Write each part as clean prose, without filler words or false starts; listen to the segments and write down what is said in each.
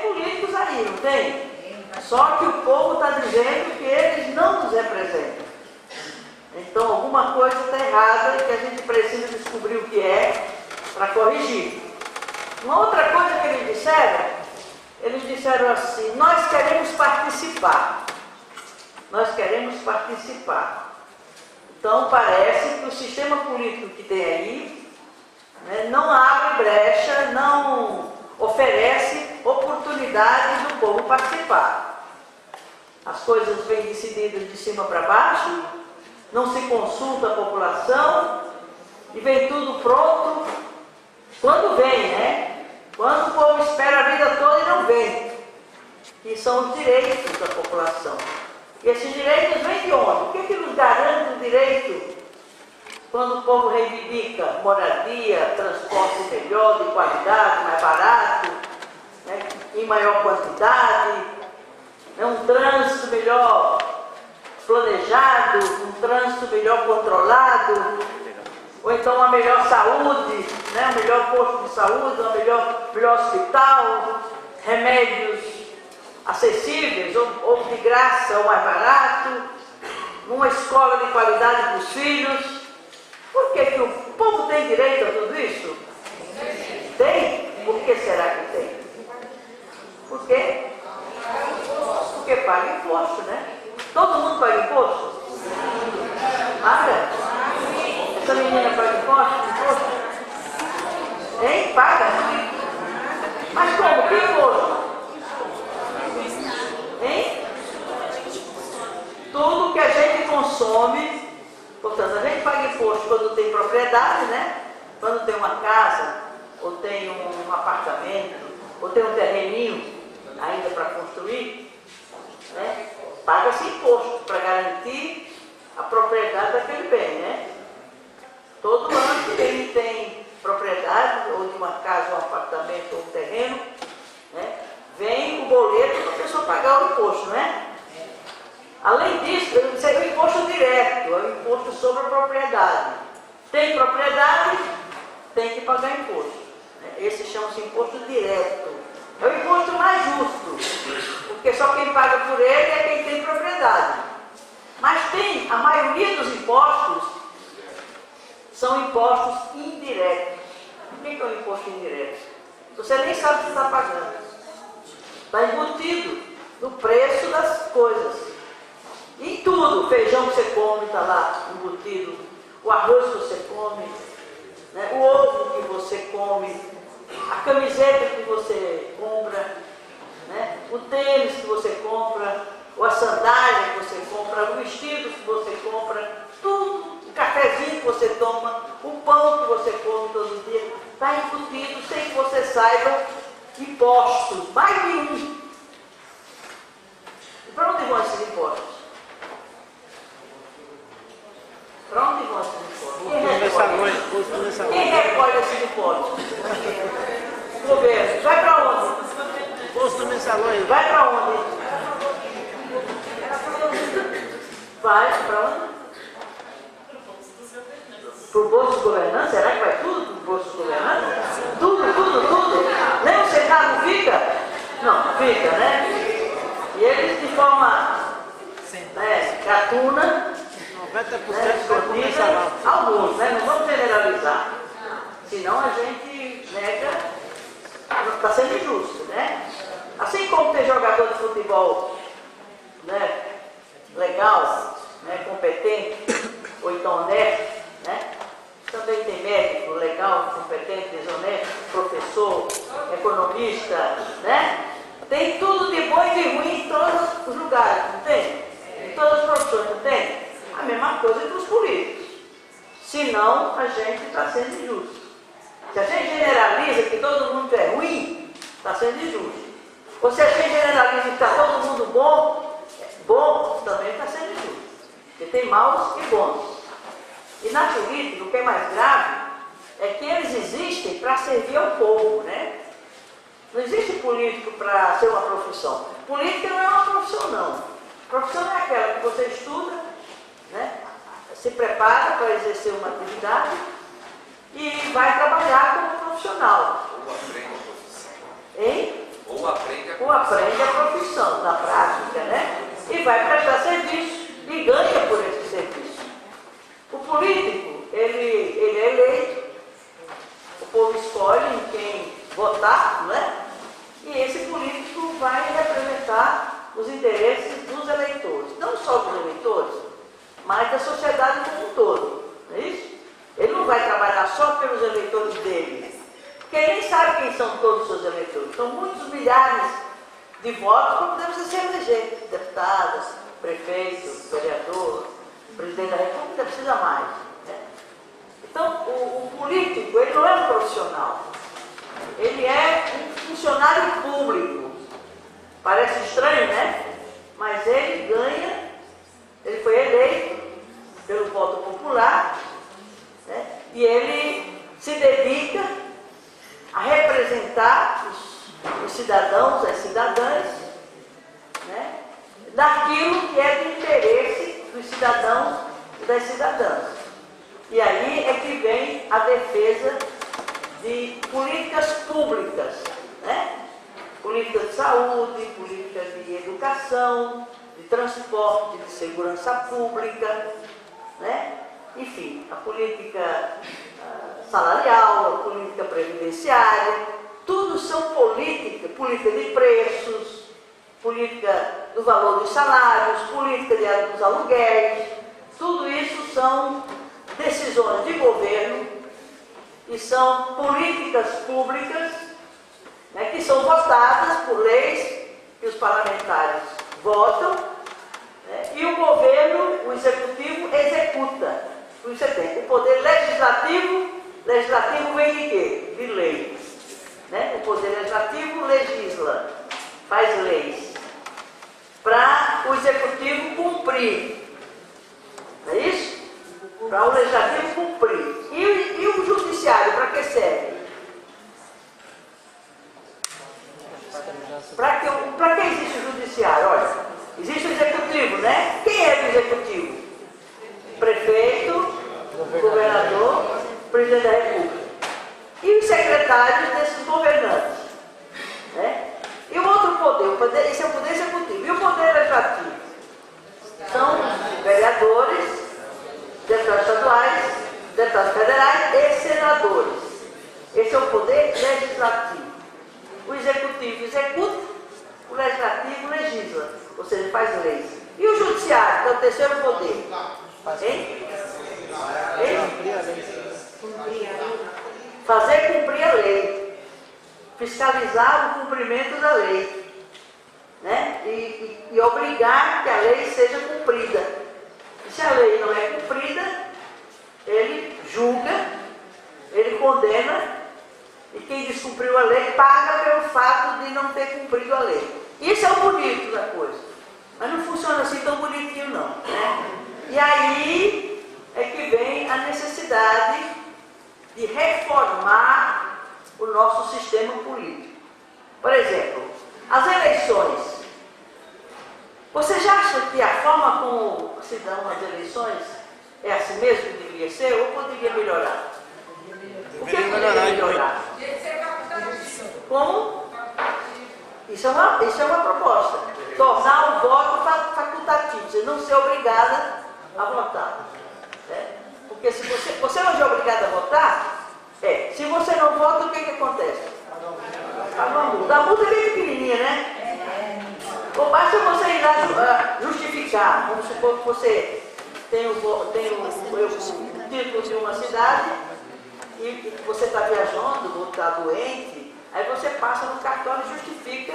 políticos aí, não tem? Só que o povo está dizendo que eles não nos representam. Então alguma coisa está errada e que a gente precisa descobrir o que é para corrigir. Uma outra coisa que eles disseram assim: nós queremos participar. Nós queremos participar. Então parece que o sistema político que tem aí, né, não abre brecha, não oferece oportunidade do povo participar. As coisas vêm decididas de cima para baixo, não se consulta a população e vem tudo pronto. Quando vem, né? Quando o povo espera a vida toda e não vem. Que são os direitos da população. E esses direitos vêm de onde? O que nos garante o direito? Quando o povo reivindica moradia, transporte melhor, de qualidade, mais barato, né, em maior quantidade, né, um trânsito melhor planejado, um trânsito melhor controlado, ou então uma melhor saúde, né, um melhor posto de saúde, um melhor hospital, remédios acessíveis, ou de graça, ou mais barato, uma escola de qualidade para os filhos. Por que o povo tem direito a tudo isso? Tem? Por que será que tem? Por quê? Porque paga imposto, né? Todo mundo paga imposto? Paga? Essa menina paga imposto? Hein? Paga? Mas como? Que imposto? Hein? Tudo que a gente consome. Portanto, a gente paga imposto quando tem propriedade, né? Quando tem uma casa, ou tem um apartamento, ou tem um terreninho ainda para construir, né? Paga-se imposto para garantir a propriedade daquele bem, né? Todo ano que ele tem propriedade, ou de uma casa, um apartamento, ou um terreno, né? Vem o boleto para a pessoa pagar o imposto, né? Além disso, isso é o imposto direto, é o imposto sobre a propriedade. Tem propriedade, tem que pagar imposto. Esse chama-se imposto direto. É o imposto mais justo, porque só quem paga por ele é quem tem propriedade. Mas tem, a maioria dos impostos são impostos indiretos. O que é o imposto indireto? Você nem sabe o que está pagando. Está embutido no preço das coisas. Em tudo, o feijão que você come está lá embutido, o arroz que você come, né, o ovo que você come, a camiseta que você compra, né, o tênis que você compra, ou a sandália que você compra, o vestido que você compra, tudo, o cafezinho que você toma, o pão que você come todo dia, está embutido sem que você saiba impostos, mais de um. E para onde vão esses impostos? Para onde vão esses impostos? Quem recolhe esses impostos? O governo. Vai para onde? Posto mensalões. Vai para onde? Vai para onde? Para o bolso dos governantes? Será que vai tudo para o bolso dos governantes? Tudo. Nem o centavo fica? Não, fica, né? E eles de forma gatuna, 90% escondida, alguns, né? Não vamos generalizar. Senão a gente nega, está sendo injusto, né? Assim como tem jogador de futebol, né, legal, né, competente, ou então honesto, né? Também tem médico legal, competente, desonesto, professor, economista, né? Tem tudo de bom e de ruim em todos os lugares, não tem? Em todas as profissões, não tem? A mesma coisa para os políticos. Senão, a gente está sendo injusto. Se a gente generaliza que todo mundo é ruim, está sendo injusto. Ou se a gente generaliza que está todo mundo bom também está sendo injusto. Porque tem maus e bons. E na política, o que é mais grave é que eles existem para servir ao povo, né? Não existe político para ser uma profissão. Política não é uma profissão, não. Profissão é aquela que você estuda, né? Se prepara para exercer uma atividade e vai trabalhar como profissional. Hein? Ou aprende a profissão na prática, né? E vai prestar serviço e ganha por esse serviço. O político, ele é eleito, o povo escolhe em quem votar, não é? E esse político vai representar os interesses dos eleitores, não só dos eleitores, mas da sociedade como um todo, não é isso? Ele não vai trabalhar só pelos eleitores dele, porque ele nem sabe quem são todos os seus eleitores. São muitos milhares de votos para poder você se eleger, deputado, prefeito, vereador, presidente da República, precisa mais, né? Então, o político, ele não é um profissional, ele é um funcionário público. Parece estranho, né? Mas ele ganha, ele foi eleito pelo voto popular, né? E ele se dedica a representar os cidadãos, as cidadãs, né? Daquilo que é do interesse dos cidadãos e das cidadãs. E aí é que vem a defesa de políticas públicas, né? Políticas de saúde, políticas de educação, de transporte, de segurança pública, né? Enfim, a política salarial, a política previdenciária, tudo são política de preços, política do valor dos salários, política dos aluguéis, tudo isso são decisões de governo e são políticas públicas, né, que são votadas por leis que os parlamentares votam, né, e o governo, o executivo, executa. Você tem o poder legislativo vem de quê? De lei. Né? O poder legislativo legisla, faz leis, para o executivo cumprir. Não é isso? Para o legislativo cumprir. E o judiciário, para que serve? Para que existe o judiciário? Olha, existe o executivo, né? Quem é o executivo? Prefeito, governador, presidente da República. E os secretários desses governantes, né? E o outro poder, esse é o poder executivo. E o poder legislativo? São vereadores, deputados estaduais, deputados federais e senadores. Esse é o poder legislativo. O executivo executa, o legislativo legisla, ou seja, faz leis. E o judiciário, que é o terceiro poder? Hein? Fazer cumprir a lei, fiscalizar o cumprimento da lei, né? E obrigar que a lei seja cumprida. E se a lei não é cumprida, ele julga, ele condena, e quem descumpriu a lei paga pelo fato de não ter cumprido a lei. Isso é o bonito da coisa, mas não funciona assim tão bonitinho não, né? E aí é que vem a necessidade de reformar o nosso sistema político. Por exemplo, as eleições. Você já acha que a forma como se dão as eleições é assim mesmo que deveria ser ou poderia melhorar? O que poderia melhorar? Como? Isso é uma proposta. Tornar o voto facultativo, você não ser obrigada a votar. Né? Porque se você não é obrigado a votar, se você não vota, o que acontece? Paga uma multa. A multa é bem pequenininha, né? Ou basta você ir lá justificar. Vamos supor que você tem o título de uma cidade e você está viajando ou está doente, aí você passa no cartório e justifica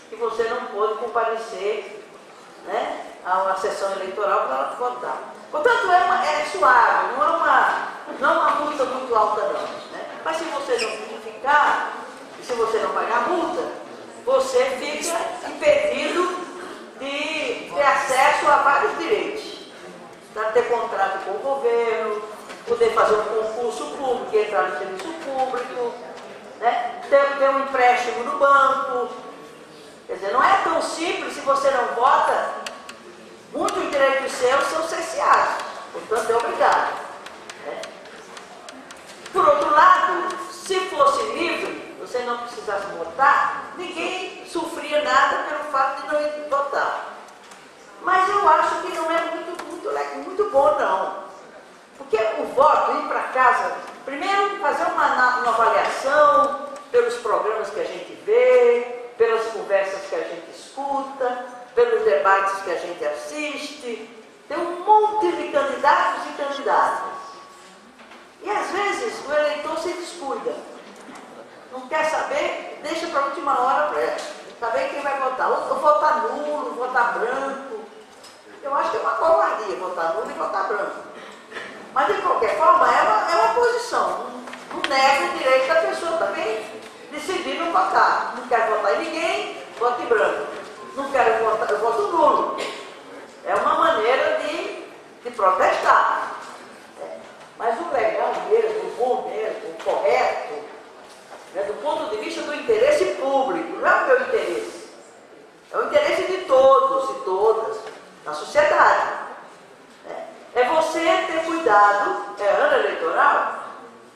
que você não pôde comparecer, né, a uma sessão eleitoral para votar. Portanto, é suave, não é uma multa muito alta não. Né? Mas se você não justificar, e se você não pagar a multa, você fica impedido de ter acesso a vários direitos. Para ter contrato com o governo, poder fazer um concurso público, entrar no serviço público, né? ter um empréstimo no banco. Quer dizer, não é tão simples. Se você não vota, muitos direitos seus são cerceados, portanto é obrigado. Né? Por outro lado, se fosse livre, você não precisasse votar, ninguém sofria nada pelo fato de não ir votar. Mas eu acho que não é muito bom, não. Porque o voto, ir para casa, primeiro fazer uma avaliação pelos programas que a gente vê, pelas conversas que a gente escuta, pelos debates que a gente assiste. Tem um monte de candidatos e candidatas. E às vezes o eleitor se descuida. Não quer saber, deixa para a última hora para saber quem vai votar. Ou votar nulo, votar branco. Eu acho que é uma covardia votar nulo e votar branco. Mas de qualquer forma é uma posição. Não nega o direito da pessoa também decidir não votar. Não quero votar em ninguém, voto em branco. Não quero votar, eu voto nulo. É uma maneira de protestar. Mas o legal mesmo, o bom mesmo, o correto, do ponto de vista do interesse público, não é o meu interesse. É o interesse de todos e todas, da sociedade. É você ter cuidado, é ano eleitoral,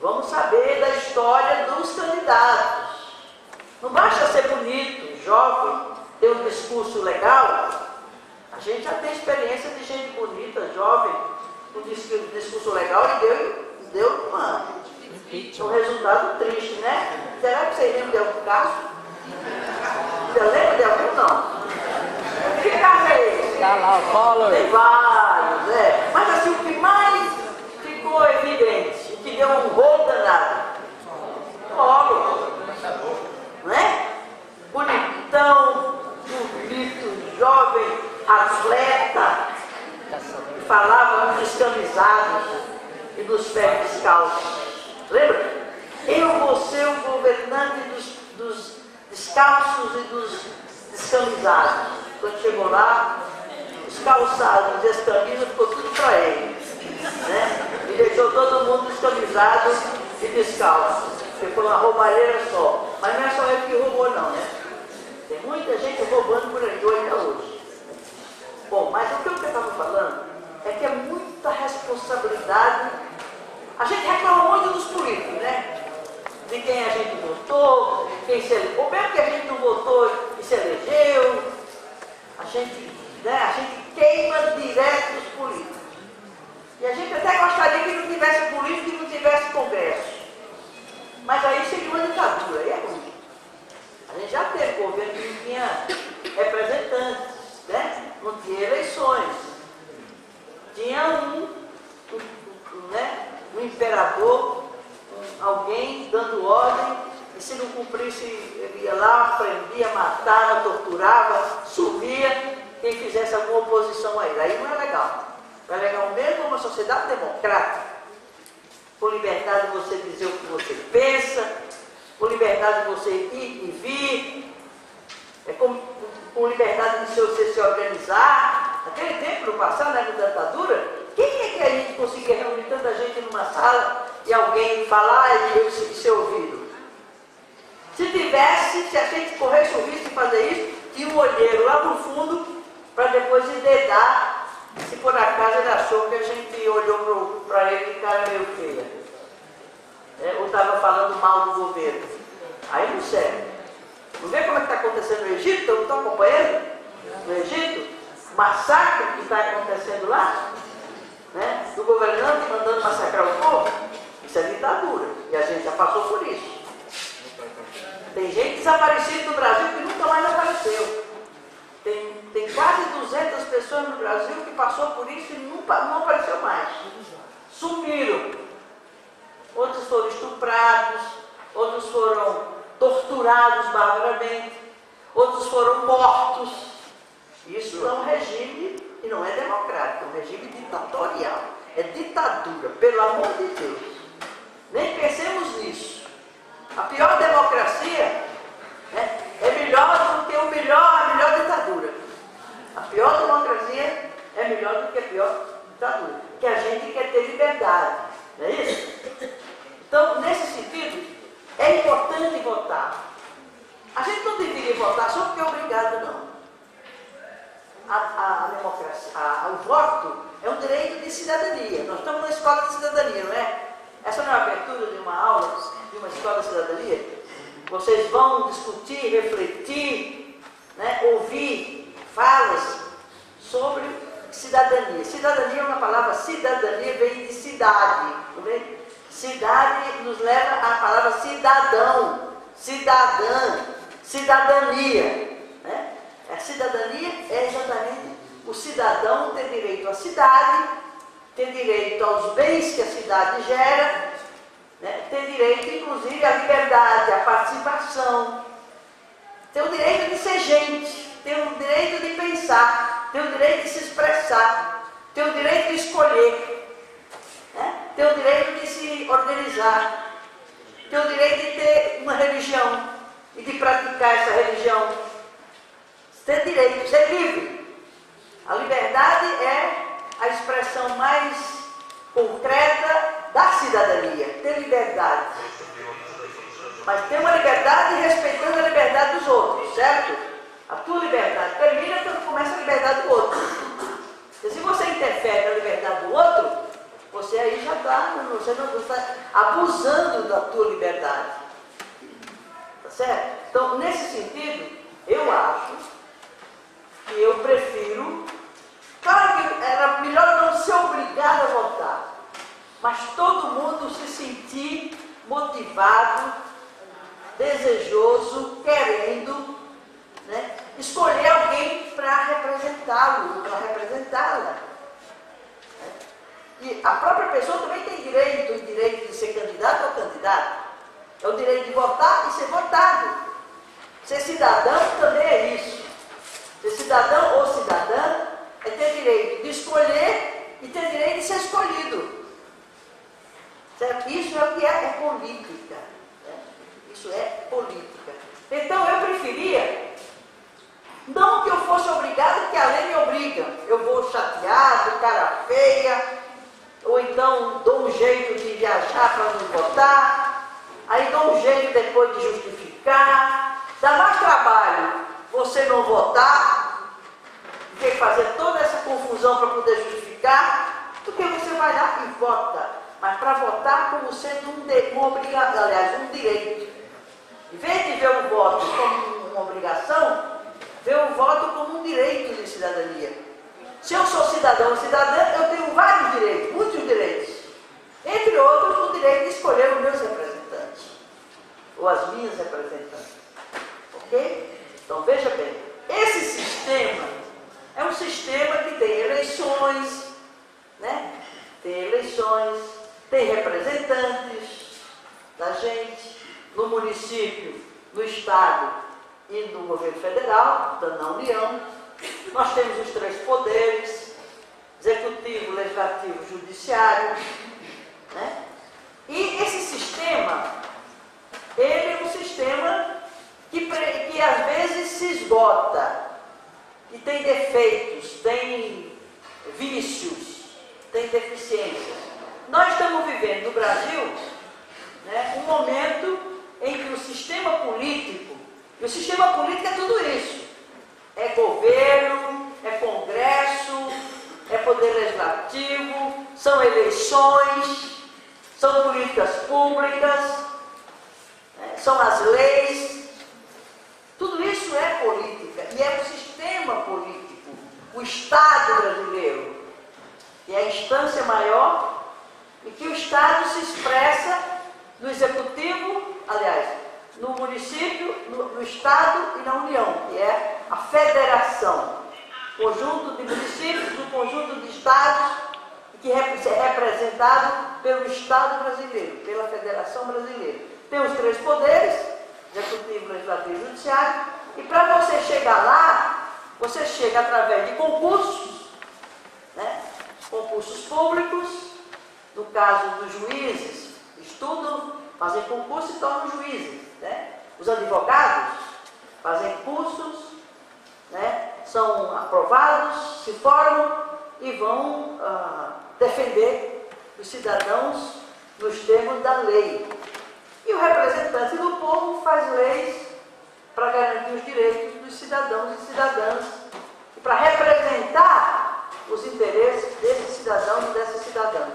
vamos saber da história dos candidatos. Não basta ser bonito, jovem, ter um discurso legal. A gente já tem experiência de gente bonita, jovem, com discurso legal e deu um resultado triste, né? Será que vocês lembram de algum caso? Você lembra de algum? Não. Que caso é esse? Tá lá, o Collor. Tem vários, né? Mas assim, o que mais ficou evidente, o que deu um rolo danado, Collor, não é? Bonitão, bonito, jovem, atleta, que falava dos camisados e dos pés descalços. Lembra? Eu vou ser o governante dos descalços e dos descamisados. Quando chegou lá, os calçados e as camisas ficou tudo para ele. Né? E deixou todo mundo descamisado e descalço. Ficou uma roubalheira só. Mas não é só ele que roubou não, né? Tem muita gente roubando por aí ainda hoje. Bom, mas o que eu estava falando é que é muita responsabilidade. A gente reclama muito dos políticos, né? De quem a gente votou, quem se elegeu, ou mesmo que a gente não votou e se elegeu. A gente queima direto os políticos. E a gente até gostaria que não tivesse político e não tivesse conversa. Mas aí seria uma ditadura, aí é ruim. A gente já teve governo que não tinha representantes, né? Não tinha eleições. Tinha um imperador, alguém dando ordem, e se não cumprisse, ele ia lá, prendia, matava, torturava, subia, quem fizesse alguma oposição a ele. Aí não é legal. Não é legal mesmo uma sociedade democrática, com liberdade de você dizer o que você pensa, com liberdade de você ir e vir, com liberdade de você se organizar. Naquele tempo, no passado, na ditadura, quem é que a gente conseguia reunir tanta gente numa sala e alguém falar e eu ser ouvido? Se a gente corresse o risco de fazer isso, tinha um olheiro lá no fundo para depois dedar se por acaso ele achou que a gente olhou para ele de cara meio feia. Ou estava falando mal do governo. Aí não serve. Não vê como é que está acontecendo no Egito? Não estão acompanhando? No Egito? O massacre que está acontecendo lá? Né? Do governante mandando massacrar o povo? Isso é ditadura. E a gente já passou por isso. Tem gente desaparecida no Brasil que nunca mais apareceu. Tem quase 200 pessoas no Brasil que passou por isso e não apareceu mais. Sumiram. Outros foram estuprados, outros foram torturados barbaramente, outros foram mortos. Isso é um regime, e não é democrático, é um regime ditatorial. É ditadura, pelo amor de Deus. Nem pensemos nisso. A pior democracia é melhor do que a melhor ditadura. A pior democracia é melhor do que a pior ditadura. Porque a gente quer ter liberdade, não é isso? Então, nesse sentido, é importante votar. A gente não deveria votar só porque é obrigado, não. A democracia, o voto é um direito de cidadania. Nós estamos na escola de cidadania, não é? Essa não é a abertura de uma aula, de uma escola de cidadania? vocês vão discutir, refletir, né, ouvir falas sobre cidadania. Cidadania é uma palavra, cidadania vem de cidade, não vem? Cidade nos leva à palavra cidadão, cidadã, cidadania. Né? A cidadania é exatamente o cidadão ter direito à cidade, ter direito aos bens que a cidade gera, né? Ter direito, inclusive, à liberdade, à participação, ter o direito de ser gente, ter o direito de pensar, ter o direito de se expressar, ter o direito de escolher, né? Ter o direito de se organizar, ter o direito de ter uma religião e de praticar essa religião, ter direito, ser livre. A liberdade é a expressão mais concreta da cidadania, ter liberdade. Mas ter uma liberdade respeitando a liberdade dos outros, certo? A tua liberdade termina quando começa a liberdade do outro. Porque se você interfere na liberdade do outro, você aí já você não está abusando da tua liberdade. Tá certo? Então, nesse sentido, eu acho que eu prefiro. Claro que era melhor não ser obrigado a votar, mas todo mundo se sentir motivado, desejoso, querendo, né, escolher alguém para representá-lo, para representá-la. E a própria pessoa também tem o direito de ser candidato ou candidato. É o direito de votar e ser votado. Ser cidadão também é isso. Ser cidadão ou cidadã é ter direito de escolher e ter direito de ser escolhido. Certo? Isso é o que é política. Né? Isso é política. Então eu preferia, não que eu fosse obrigado, que a lei me obriga. Eu vou chateado, cara feia, ou então dou um jeito de viajar para não votar, aí dou um jeito depois de justificar. Dá mais trabalho você não votar, ter que fazer toda essa confusão para poder justificar, do que você vai lá e vota. Mas para votar como sendo uma obrigação, aliás, um direito. Em vez de ver o voto como uma obrigação, ver o voto como um direito de cidadania. Se eu sou cidadão ou cidadã, eu tenho vários direitos, muitos direitos. Entre outros, o direito de escolher os meus representantes, ou as minhas representantes. Ok? Então veja bem, esse sistema é um sistema que tem eleições, né? Tem eleições, tem representantes da gente no município, no estado e no governo federal, portanto na União. Nós temos os 3 poderes, executivo, legislativo, judiciário, né? E esse sistema, ele é um sistema que às vezes se esgota, e tem defeitos, tem vícios, tem deficiências. Nós estamos vivendo no Brasil, né, um momento em que o sistema político, e o sistema político é tudo isso, é governo, é congresso, é poder legislativo, são eleições, são políticas públicas, né, são as leis, tudo isso é política, e é o sistema político, o Estado brasileiro, que é a instância maior, e que o Estado se expressa no Executivo, aliás, no município, no Estado e na União, que é a federação, conjunto de municípios, um conjunto de estados, que é representado pelo Estado brasileiro, pela Federação Brasileira. Tem os 3 poderes, Executivo, Legislativo e Judiciário, e para você chegar lá, você chega através de concursos, né? Concursos públicos, no caso dos juízes, estudam, fazem concurso e tornam juízes, né? Os advogados fazem cursos, né? São aprovados, se formam e vão defender os cidadãos nos termos da lei. E o representante do povo faz leis para garantir os direitos dos cidadãos e cidadãs e para representar os interesses desses cidadãos e dessas cidadãs.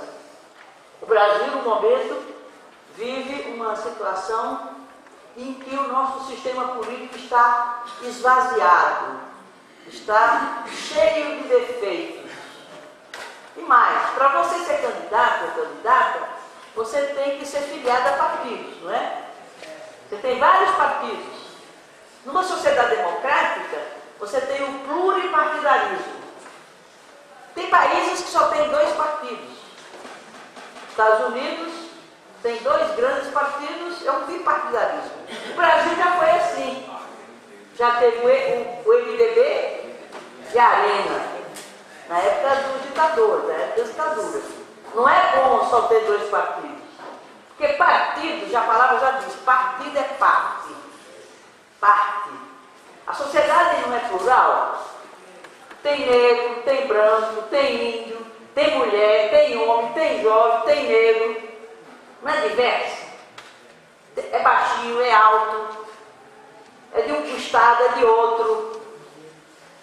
O Brasil, no momento, vive uma situação em que o nosso sistema político está esvaziado, está cheio de defeitos. E mais, para você ser candidato ou candidata, você tem que ser filiado a partidos, não é? Você tem vários partidos. Numa sociedade democrática, você tem o pluripartidarismo. Tem países que só tem 2 partidos. Estados Unidos tem 2 grandes partidos, é um bipartidarismo. O Brasil já foi assim. Já teve o MDB e a Arena, na época do ditador, na época da ditadura. Não é bom só ter 2 partidos. Porque partido, já a palavra já diz, partido é parte. Parte. A sociedade não é plural. Tem negro, tem branco, tem índio, tem mulher, tem homem, tem jovem, tem negro. Não é diverso. É baixinho, é alto. É de um estado, é de outro.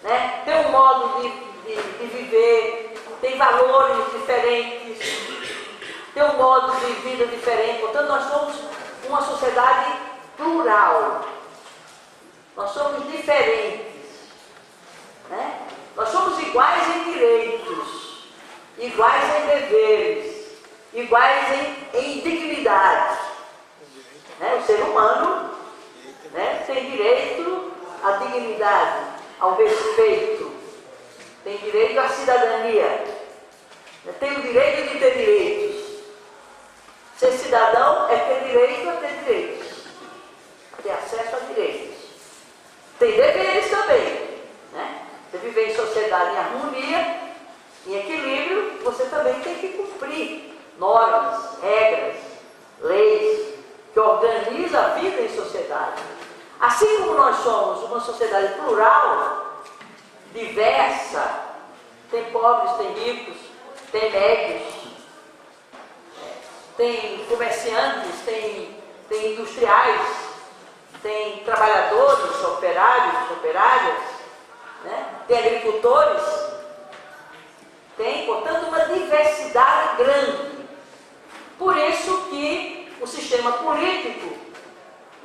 Né? Tem um modo de viver, tem valores diferentes, tem um modo de vida diferente. Portanto, nós somos uma sociedade plural. Nós somos diferentes. Né? Nós somos iguais em direitos, iguais em deveres, iguais em dignidade. Né? O ser humano, né, tem direito à dignidade, ao respeito, tem direito à cidadania, tem o direito de ter direitos. Ser cidadão é ter direito a ter direitos, ter acesso a direitos. Tem deveres também, né? Você viver em sociedade em harmonia, em equilíbrio, você também tem que cumprir normas, regras, leis, que organizam a vida em sociedade. Assim como nós somos uma sociedade plural, diversa, tem pobres, tem ricos, tem médios, tem comerciantes, tem industriais, tem trabalhadores, operários, operárias, né? Tem agricultores, tem, portanto, uma diversidade grande. Por isso que o sistema político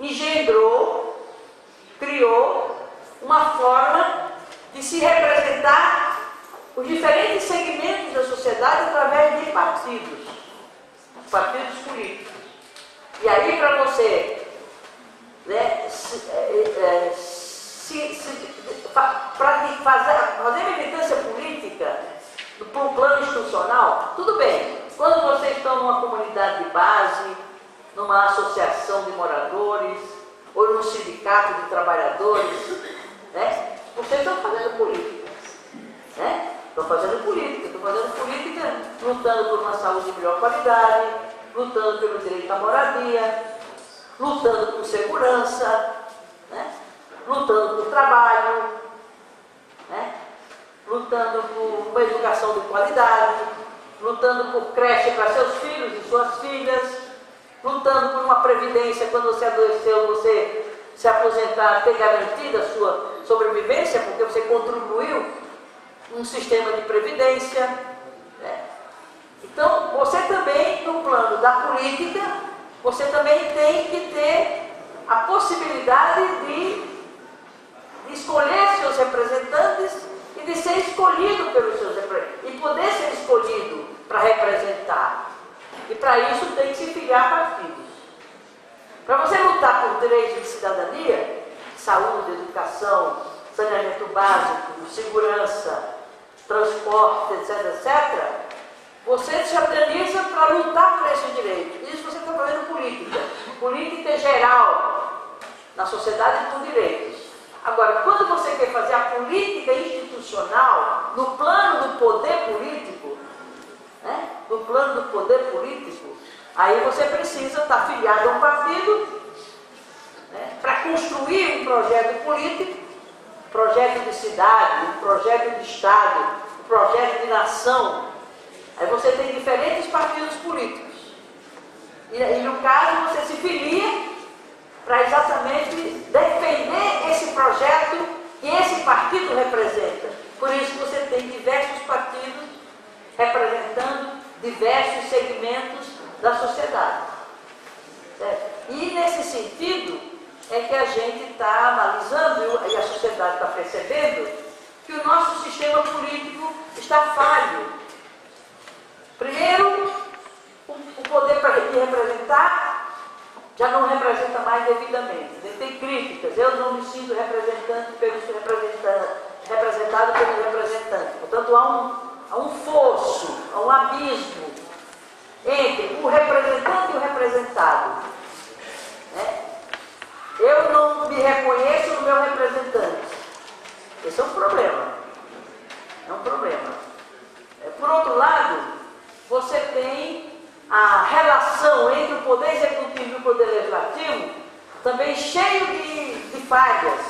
engendrou, criou uma forma de se representar os diferentes segmentos da sociedade através de partidos, partidos políticos. E aí, para você, né, fazer militância política para um plano institucional, tudo bem. Quando vocês estão numa comunidade de base, numa associação de moradores, ou num sindicato de trabalhadores, né, vocês estão fazendo política. Né? Estão fazendo política, lutando por uma saúde de melhor qualidade, lutando pelo direito à moradia, lutando por segurança, né? Lutando por trabalho, né? Lutando por uma educação de qualidade, lutando por creche para seus filhos e suas filhas, lutando por uma previdência quando você adoeceu, você se aposentar, ter garantida a sua sobrevivência, porque você contribuiu num sistema de previdência. Né? Então, você também, no plano da política, você também tem que ter a possibilidade de escolher seus representantes e de ser escolhido pelos seus representantes, e poder ser escolhido para representar. E para isso tem que se filiar a partidos. Para você lutar por direitos de cidadania, saúde, educação, saneamento básico, segurança, transporte, etc., etc., você se organiza para lutar por esses direitos. Isso você está fazendo política. Política geral, na sociedade por direitos. Agora, quando você quer fazer a política institucional, no plano do poder político, né? No plano do poder político, aí você precisa estar filiado a um partido, né? Para construir um projeto político, um projeto de cidade, um projeto de Estado, um projeto de nação. Aí você tem diferentes partidos políticos. E no caso, você se filia para exatamente defender esse projeto que esse partido representa. Por isso você tem diversos partidos representando diversos segmentos da sociedade. Certo? E nesse sentido, é que a gente está analisando, e a sociedade está percebendo, que o nosso sistema político está falho. Primeiro, o poder para representar já não representa mais devidamente. Ele tem críticas. Eu não me sinto representado pelos representantes. Portanto, há um fosso, há um abismo entre o representante e o representado. Né? Eu não me reconheço no meu representante. Esse é um problema. É um problema. Por outro lado, você tem a relação entre o poder executivo e o poder legislativo também cheio de falhas.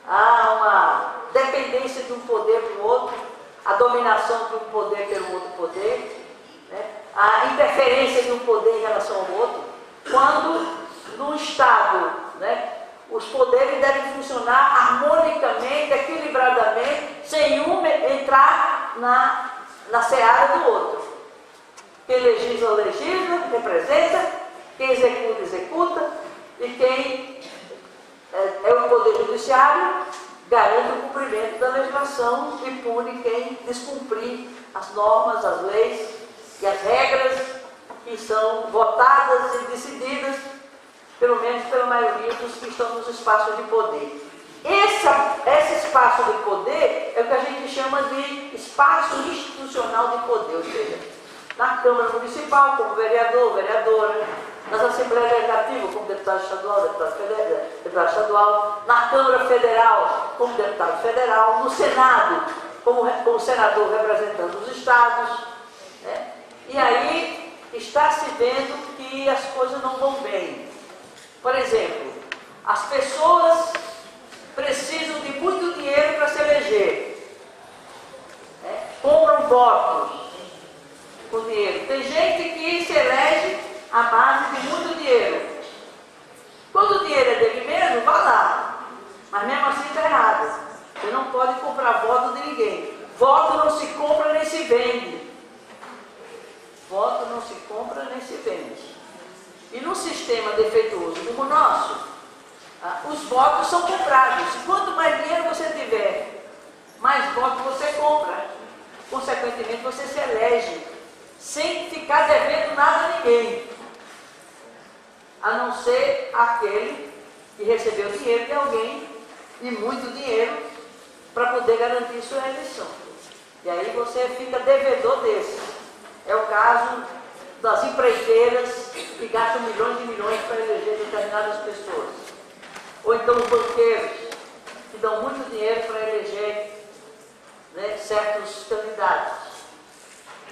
Há uma dependência de um poder para o outro, a dominação de um poder pelo outro poder, né? A interferência de um poder em relação ao outro, quando num Estado, né, os poderes devem funcionar harmonicamente, equilibradamente, sem um entrar na seara do outro. Quem legisla, legisla, representa, quem executa, executa, e quem é o Poder Judiciário garante o cumprimento da legislação e pune quem descumprir as normas, as leis e as regras que são votadas e decididas, pelo menos pela maioria dos que estão nos espaços de poder. Esse espaço de poder é o que a gente chama de espaço institucional de poder, ou seja, na Câmara Municipal, como vereador, vereadora, nas Assembleias Legislativas, como deputado estadual, deputado estadual, na Câmara Federal, como deputado federal, no Senado, como senador representando os estados, né? E aí está se vendo que as coisas não vão bem. Por exemplo, as pessoas precisam de muito dinheiro para se eleger, né? Compram votos com dinheiro. Tem gente que se elege à base de muito dinheiro. Quando o dinheiro é dele mesmo, vá lá. Mas mesmo assim está errado. Você não pode comprar voto de ninguém. Voto não se compra nem se vende. Voto não se compra nem se vende. E num sistema defeituoso como o nosso, os votos são comprados. Quanto mais dinheiro você tiver, mais votos você compra. Consequentemente, você se elege sem ficar devendo nada a ninguém, a não ser aquele que recebeu dinheiro de alguém, e muito dinheiro, para poder garantir sua eleição. E aí você fica devedor desse. É o caso das empreiteiras que gastam milhões e milhões para eleger determinadas pessoas. Ou então os banqueiros, que dão muito dinheiro para eleger, né, certos candidatos.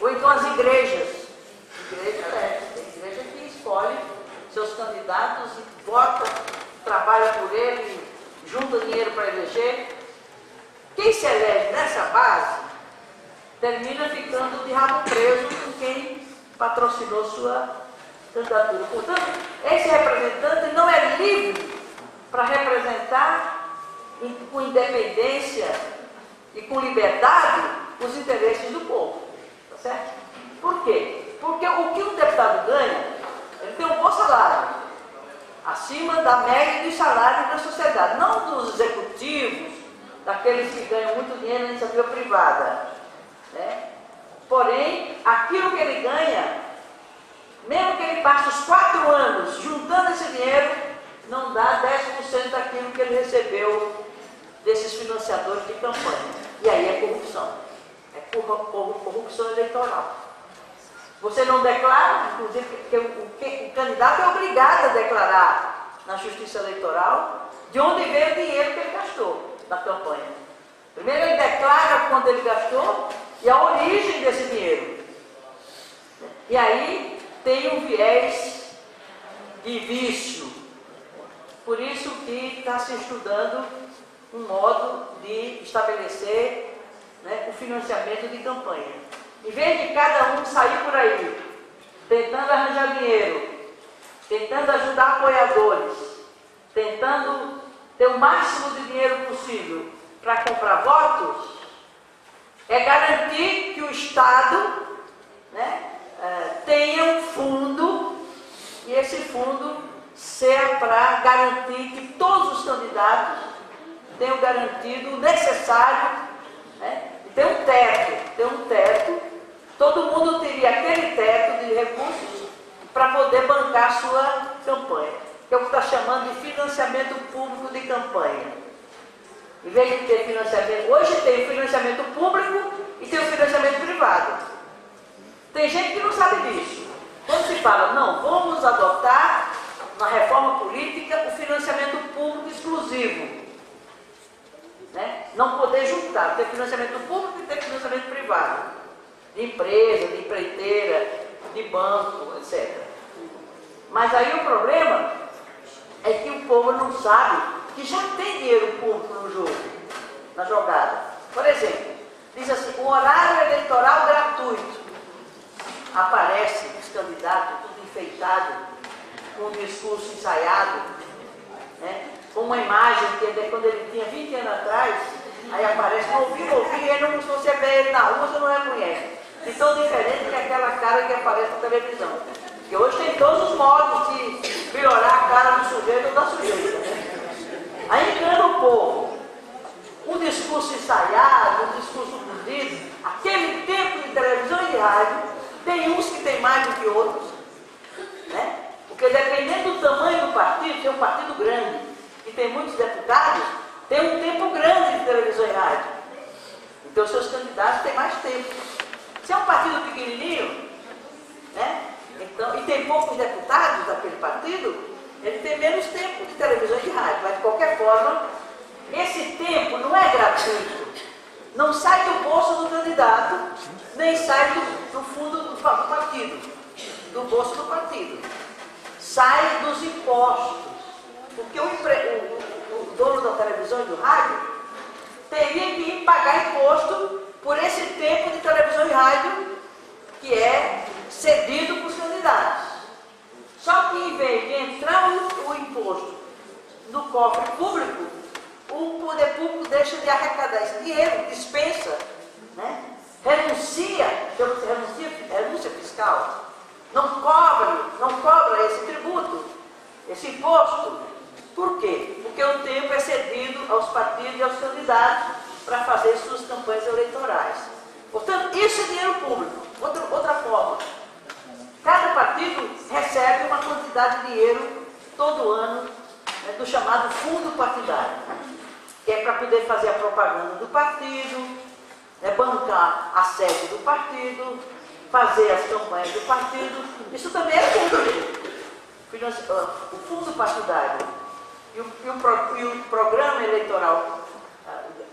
Ou então as igrejas. Tem igreja que escolhe seus candidatos e vota, trabalha por ele, junta dinheiro para eleger. Quem se elege nessa base termina ficando de rabo preso com quem patrocinou sua candidatura. Portanto, esse representante não é livre para representar com independência e com liberdade os interesses do povo. Tá certo? Por quê? Porque o que um deputado ganha, ele tem um bom salário, acima da média dos salários da sociedade, não dos executivos, daqueles que ganham muito dinheiro na iniciativa privada, né? Porém, aquilo que ele ganha, mesmo que ele passe os 4 anos juntando esse dinheiro, não dá 10% daquilo que ele recebeu desses financiadores de campanha. E aí é corrupção. É corrupção eleitoral. Você não declara, inclusive, porque o candidato é obrigado a declarar na Justiça Eleitoral de onde veio o dinheiro que ele gastou na campanha. Primeiro ele declara quanto ele gastou e a origem desse dinheiro. E aí tem um viés de vício. Por isso que está se estudando um modo de estabelecer, né, o financiamento de campanha. Em vez de cada um sair por aí, tentando arranjar dinheiro, tentando ajudar apoiadores, tentando ter o máximo de dinheiro possível para comprar votos, é garantir que o Estado, né, tenha um fundo, e esse fundo ser para garantir que todos os candidatos tenham garantido o necessário, né? E tem um teto, todo mundo teria aquele teto de recursos para poder bancar sua campanha, que é o que está chamando de financiamento público de campanha. Em vez de ter financiamento, hoje tem o financiamento público e tem o financiamento privado. Tem gente que não sabe disso. Quando se fala, não, vamos adotar na reforma política o financiamento público exclusivo. Né? Não poder juntar, ter financiamento público e ter financiamento privado. De empresa, de empreiteira, de banco, etc. Mas aí o problema é que o povo não sabe que já tem dinheiro público no jogo, na jogada. Por exemplo, diz assim, o horário eleitoral gratuito. Aparece os candidatos, tudo enfeitado, com um discurso ensaiado, né? Com uma imagem que quando ele tinha 20 anos atrás, aí aparece, ouvi, ele não, se você vê ele na rua, você não reconhece. De tão diferente que aquela cara que aparece na televisão. Porque hoje tem todos os modos de melhorar a cara do sujeito ou da sujeita. Né? Aí engana o povo. Um discurso ensaiado, um discurso bonito, aquele tempo de televisão e de rádio, tem uns que tem mais do que outros. Né? Porque dependendo do tamanho do partido, tem um partido grande e tem muitos deputados, tem um tempo grande de televisão e rádio. Então seus candidatos têm mais tempo. Se é um partido pequenininho, né? Então, e tem poucos deputados daquele partido, ele tem menos tempo de televisão e de rádio. Mas de qualquer forma, esse tempo não é gratuito. Não sai do bolso do candidato, nem sai do fundo do partido, do bolso do partido. Sai dos impostos. Porque o dono da televisão e do rádio teria que pagar imposto por esse tempo de televisão e rádio que é cedido para os candidatos. Só que em vez de entrar o imposto no cofre público, o poder público deixa de arrecadar esse dinheiro, dispensa, né? Renúncia fiscal, não cobra esse tributo, esse imposto. Por quê? Porque o tempo é cedido aos partidos e aos candidatos para fazer suas campanhas eleitorais. Portanto, isso é dinheiro público. Outra forma, cada partido recebe uma quantidade de dinheiro todo ano, né, do chamado fundo partidário, que é para poder fazer a propaganda do partido, né, bancar a sede do partido, fazer as campanhas do partido. Isso também é público. O fundo partidário e o programa eleitoral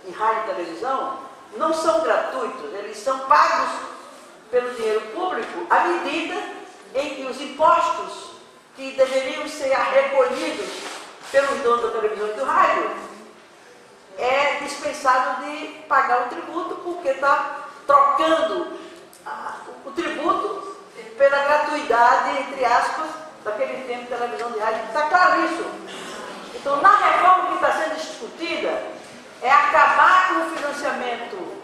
em rádio e televisão não são gratuitos, eles são pagos pelo dinheiro público à medida em que os impostos que deveriam ser recolhidos pelos donos da televisão e do rádio é dispensado de pagar o tributo, porque está trocando o tributo pela gratuidade, entre aspas, daquele tempo de televisão e rádio. Está claro isso? Então, na reforma que está sendo discutida, é acabar com o financiamento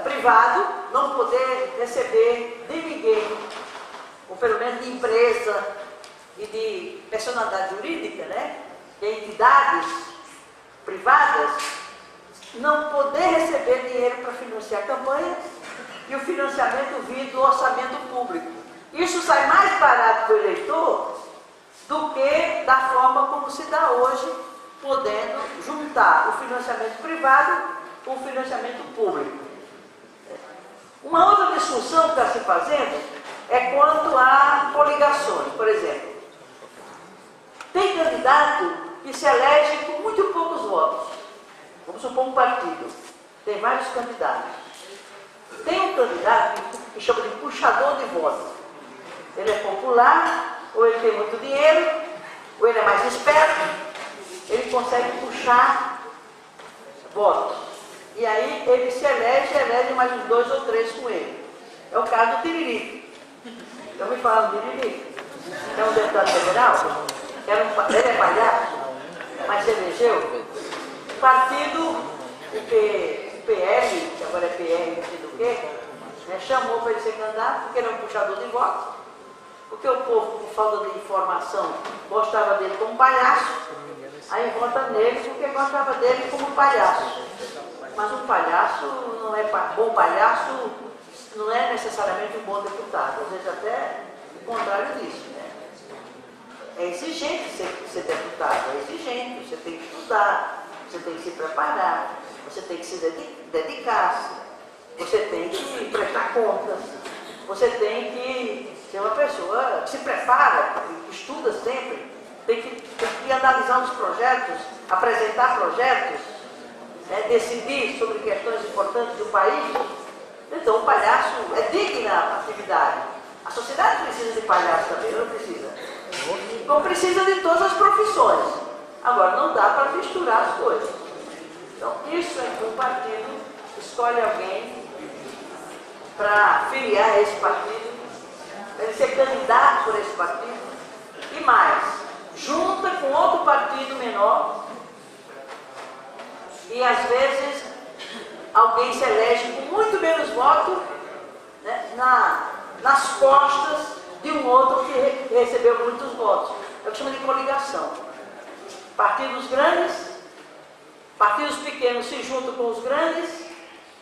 privado, não poder receber de ninguém, ou pelo menos de empresa e de personalidade jurídica, né? De entidades privadas, não poder receber dinheiro para financiar campanhas e o financiamento vir do orçamento público. Isso sai mais barato para o eleitor do que da forma como se dá hoje, podendo juntar o financiamento privado com o financiamento público. Uma outra discussão que está se fazendo é quanto a coligações. Por exemplo, tem candidato que se elege com muito poucos votos. Vamos supor um partido, tem vários candidatos. Tem um candidato que chama de puxador de votos. Ele é popular, ou ele tem muito dinheiro, ou ele é mais esperto, ele consegue puxar votos. E aí ele se elege mais uns 2 ou 3 com ele. É o caso do Tiririca. Já ouvi falar do Tiririca? É um deputado federal, ele é palhaço, mas se elegeu. O partido, o PL, que agora é PR, não sei do quê, né, chamou para ele ser candidato, porque ele é um puxador de votos. porque o povo, por falta de informação, gostava dele como palhaço, aí vota nele porque gostava dele como palhaço. Mas um palhaço não é bom palhaço, não é necessariamente um bom deputado, às vezes até o contrário disso, né? É exigente ser deputado, é exigente, você tem que estudar, você tem que se preparar, você tem que se dedicar-se, você tem que prestar contas, você tem que ser uma pessoa que se prepara, que estuda sempre, tem que analisar os projetos, apresentar projetos, né, decidir sobre questões importantes do país. Então, o palhaço é digna atividade. A sociedade precisa de palhaço também, não precisa? Não precisa de todas as profissões. Agora, não dá para misturar as coisas. Então, isso é que o partido escolhe alguém para filiar a esse partido, para ele ser candidato por esse partido, e mais, junta com outro partido menor, e às vezes alguém se elege com muito menos voto, né, nas costas de um outro que recebeu muitos votos. É o que chama de coligação. Partidos grandes, partidos pequenos se juntam com os grandes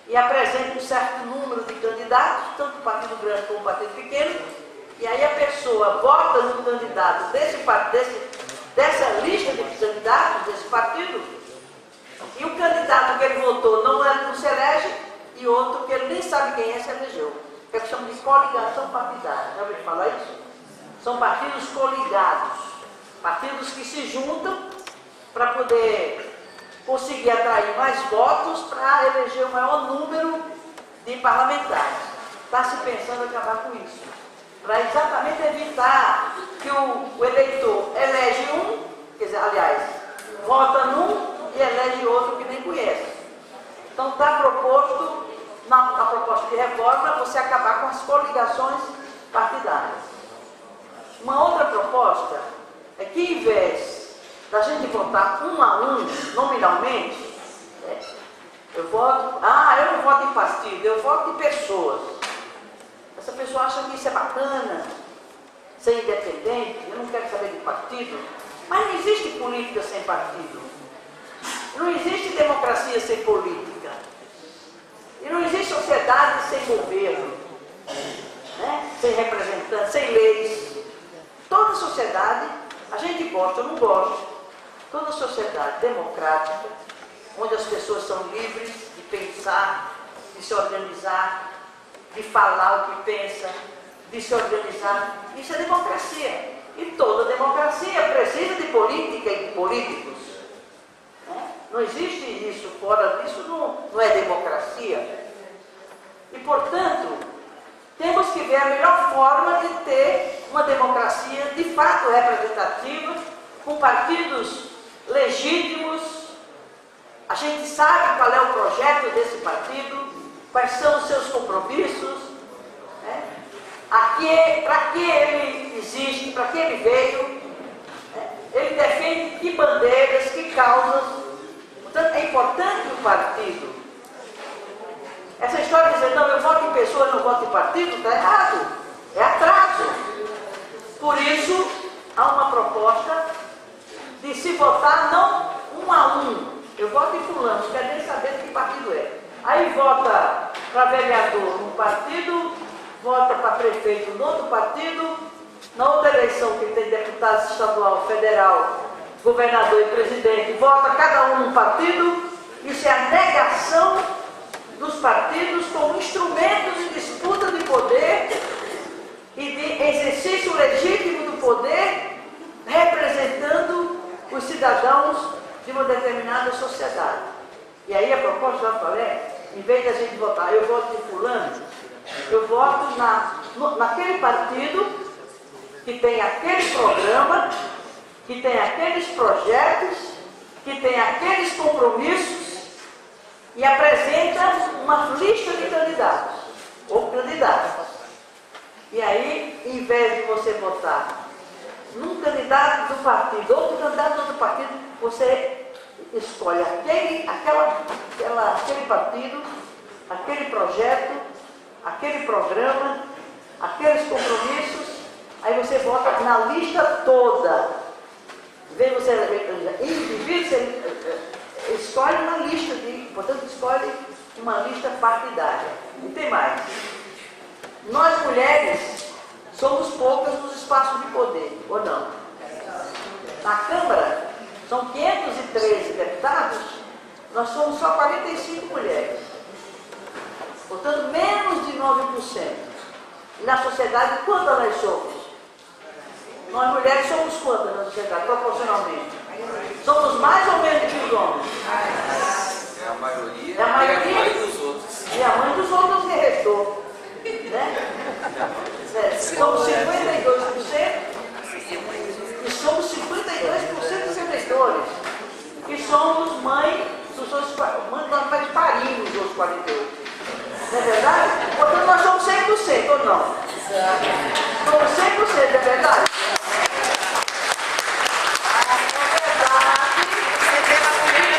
e apresentam um certo número de candidatos, tanto o partido grande como o partido pequeno, e aí a pessoa vota no candidato dessa lista de candidatos, desse partido, e o candidato que ele votou não se elege, e outro que ele nem sabe quem é se elegeu. Que é o que chama de coligação partidária. Já ouviu falar isso? São partidos coligados, partidos que se juntam para poder conseguir atrair mais votos para eleger o maior número de parlamentares. Está se pensando em acabar com isso, para exatamente evitar que o eleitor elege um, quer dizer, aliás, vota num e elege outro que nem conhece. Então está proposto, na proposta de reforma, você acabar com as coligações partidárias. Uma outra proposta é que, em vez da gente votar um a um, nominalmente, eu não voto em partido, eu voto em pessoas. Essa pessoa acha que isso é bacana, ser independente, eu não quero saber de partido, mas não existe política sem partido. Não existe democracia sem política. E não existe sociedade sem governo, né? Sem representantes, sem leis. Toda sociedade, a gente gosta ou não gosta, toda sociedade democrática, onde as pessoas são livres de pensar, de se organizar, de falar o que pensa, de se organizar, isso é democracia. E toda democracia precisa de política e de políticos. Não existe isso, fora disso não é democracia. E, portanto, temos que ver a melhor forma de ter uma democracia de fato representativa, com partidos legítimos. A gente sabe qual é o projeto desse partido, quais são os seus compromissos, né? Para que ele existe, para que ele veio, né? Ele defende que bandeiras, que causas. Portanto, é importante que o partido, essa história de dizer, não, eu voto em pessoa, não voto em partido, está errado, é atraso. Por isso, há uma proposta de se votar não um a um. Eu voto em fulano, não quero nem saber de que partido é. Aí vota para vereador num partido, vota para prefeito no outro partido, na outra eleição que tem deputado estadual, federal, governador e presidente, vota cada um num partido. Isso é a negação dos partidos como instrumentos de disputa de poder e de exercício legítimo do poder, representando os cidadãos de uma determinada sociedade. E aí a proposta já falei, em vez de a gente votar, eu voto em fulano, eu voto naquele partido que tem aquele programa, que tem aqueles projetos, que tem aqueles compromissos e apresenta uma lista de candidatos ou candidatas. E aí, em vez de você votar num candidato do partido, outro candidato do outro partido, você escolhe aquele partido, aquele projeto, aquele programa, aqueles compromissos Aí você bota na lista toda. Vem você, indivíduo, você escolhe uma lista, portanto, escolhe uma lista partidária. E tem mais. Nós, mulheres, somos poucas nos espaços de poder, ou não? Na Câmara, são 513 deputados, nós somos só 45 mulheres. Portanto, menos de 9%. E na sociedade, quantas nós somos? Nós mulheres somos quantas na sociedade, proporcionalmente? Somos mais ou menos que os homens? É a maioria, É a maioria? e a mãe dos outros. E a mãe dos outros que restou. Né? Somos 52% e somos 52% dos eleitores. E somos mãe nós parimos os outros 48. Não é verdade? Portanto, nós somos 100%, ou não? Somos 100%, é verdade?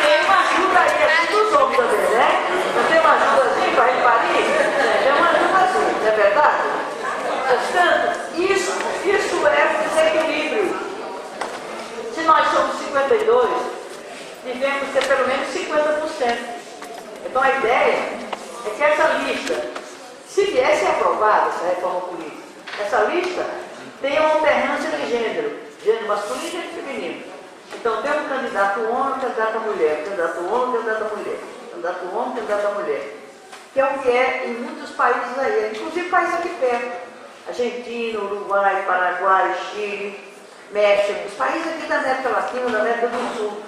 Tem uma ajuda aí aqui dos homens também, né? Não tem uma ajudazinha para reparir? Tem uma ajudazinha, não é verdade? Portanto, isso é um desequilíbrio. Se nós somos 52, devemos ter pelo menos 50%. Então a ideia é que essa lista, se viesse aprovada essa reforma política, essa lista tem uma alternância de gênero masculino e gênero feminino. Então tem um candidato homem, candidato mulher, candidato homem, candidato mulher, candidato homem, candidato mulher, que é o que é em muitos países aí, inclusive países aqui perto, Argentina, Uruguai, Paraguai, Chile, México, os países aqui da América Latina, da América do Sul.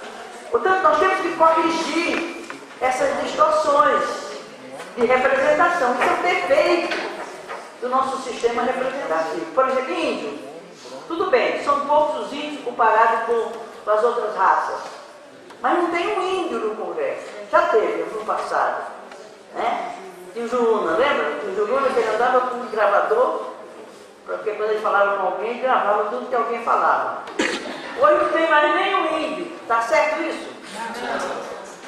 Portanto, nós temos que corrigir essas distorções de representação. Isso é o defeito do nosso sistema representativo. Por exemplo, índio. Tudo bem, são poucos os índios comparados com as outras raças. Mas não tem um índio no Congresso. Já teve no passado. Né? E o Juruna, lembra? O Juruna, que ele andava com um gravador, porque quando ele falava com alguém, gravava tudo que alguém falava. Hoje não tem mais nenhum índio. Está certo isso?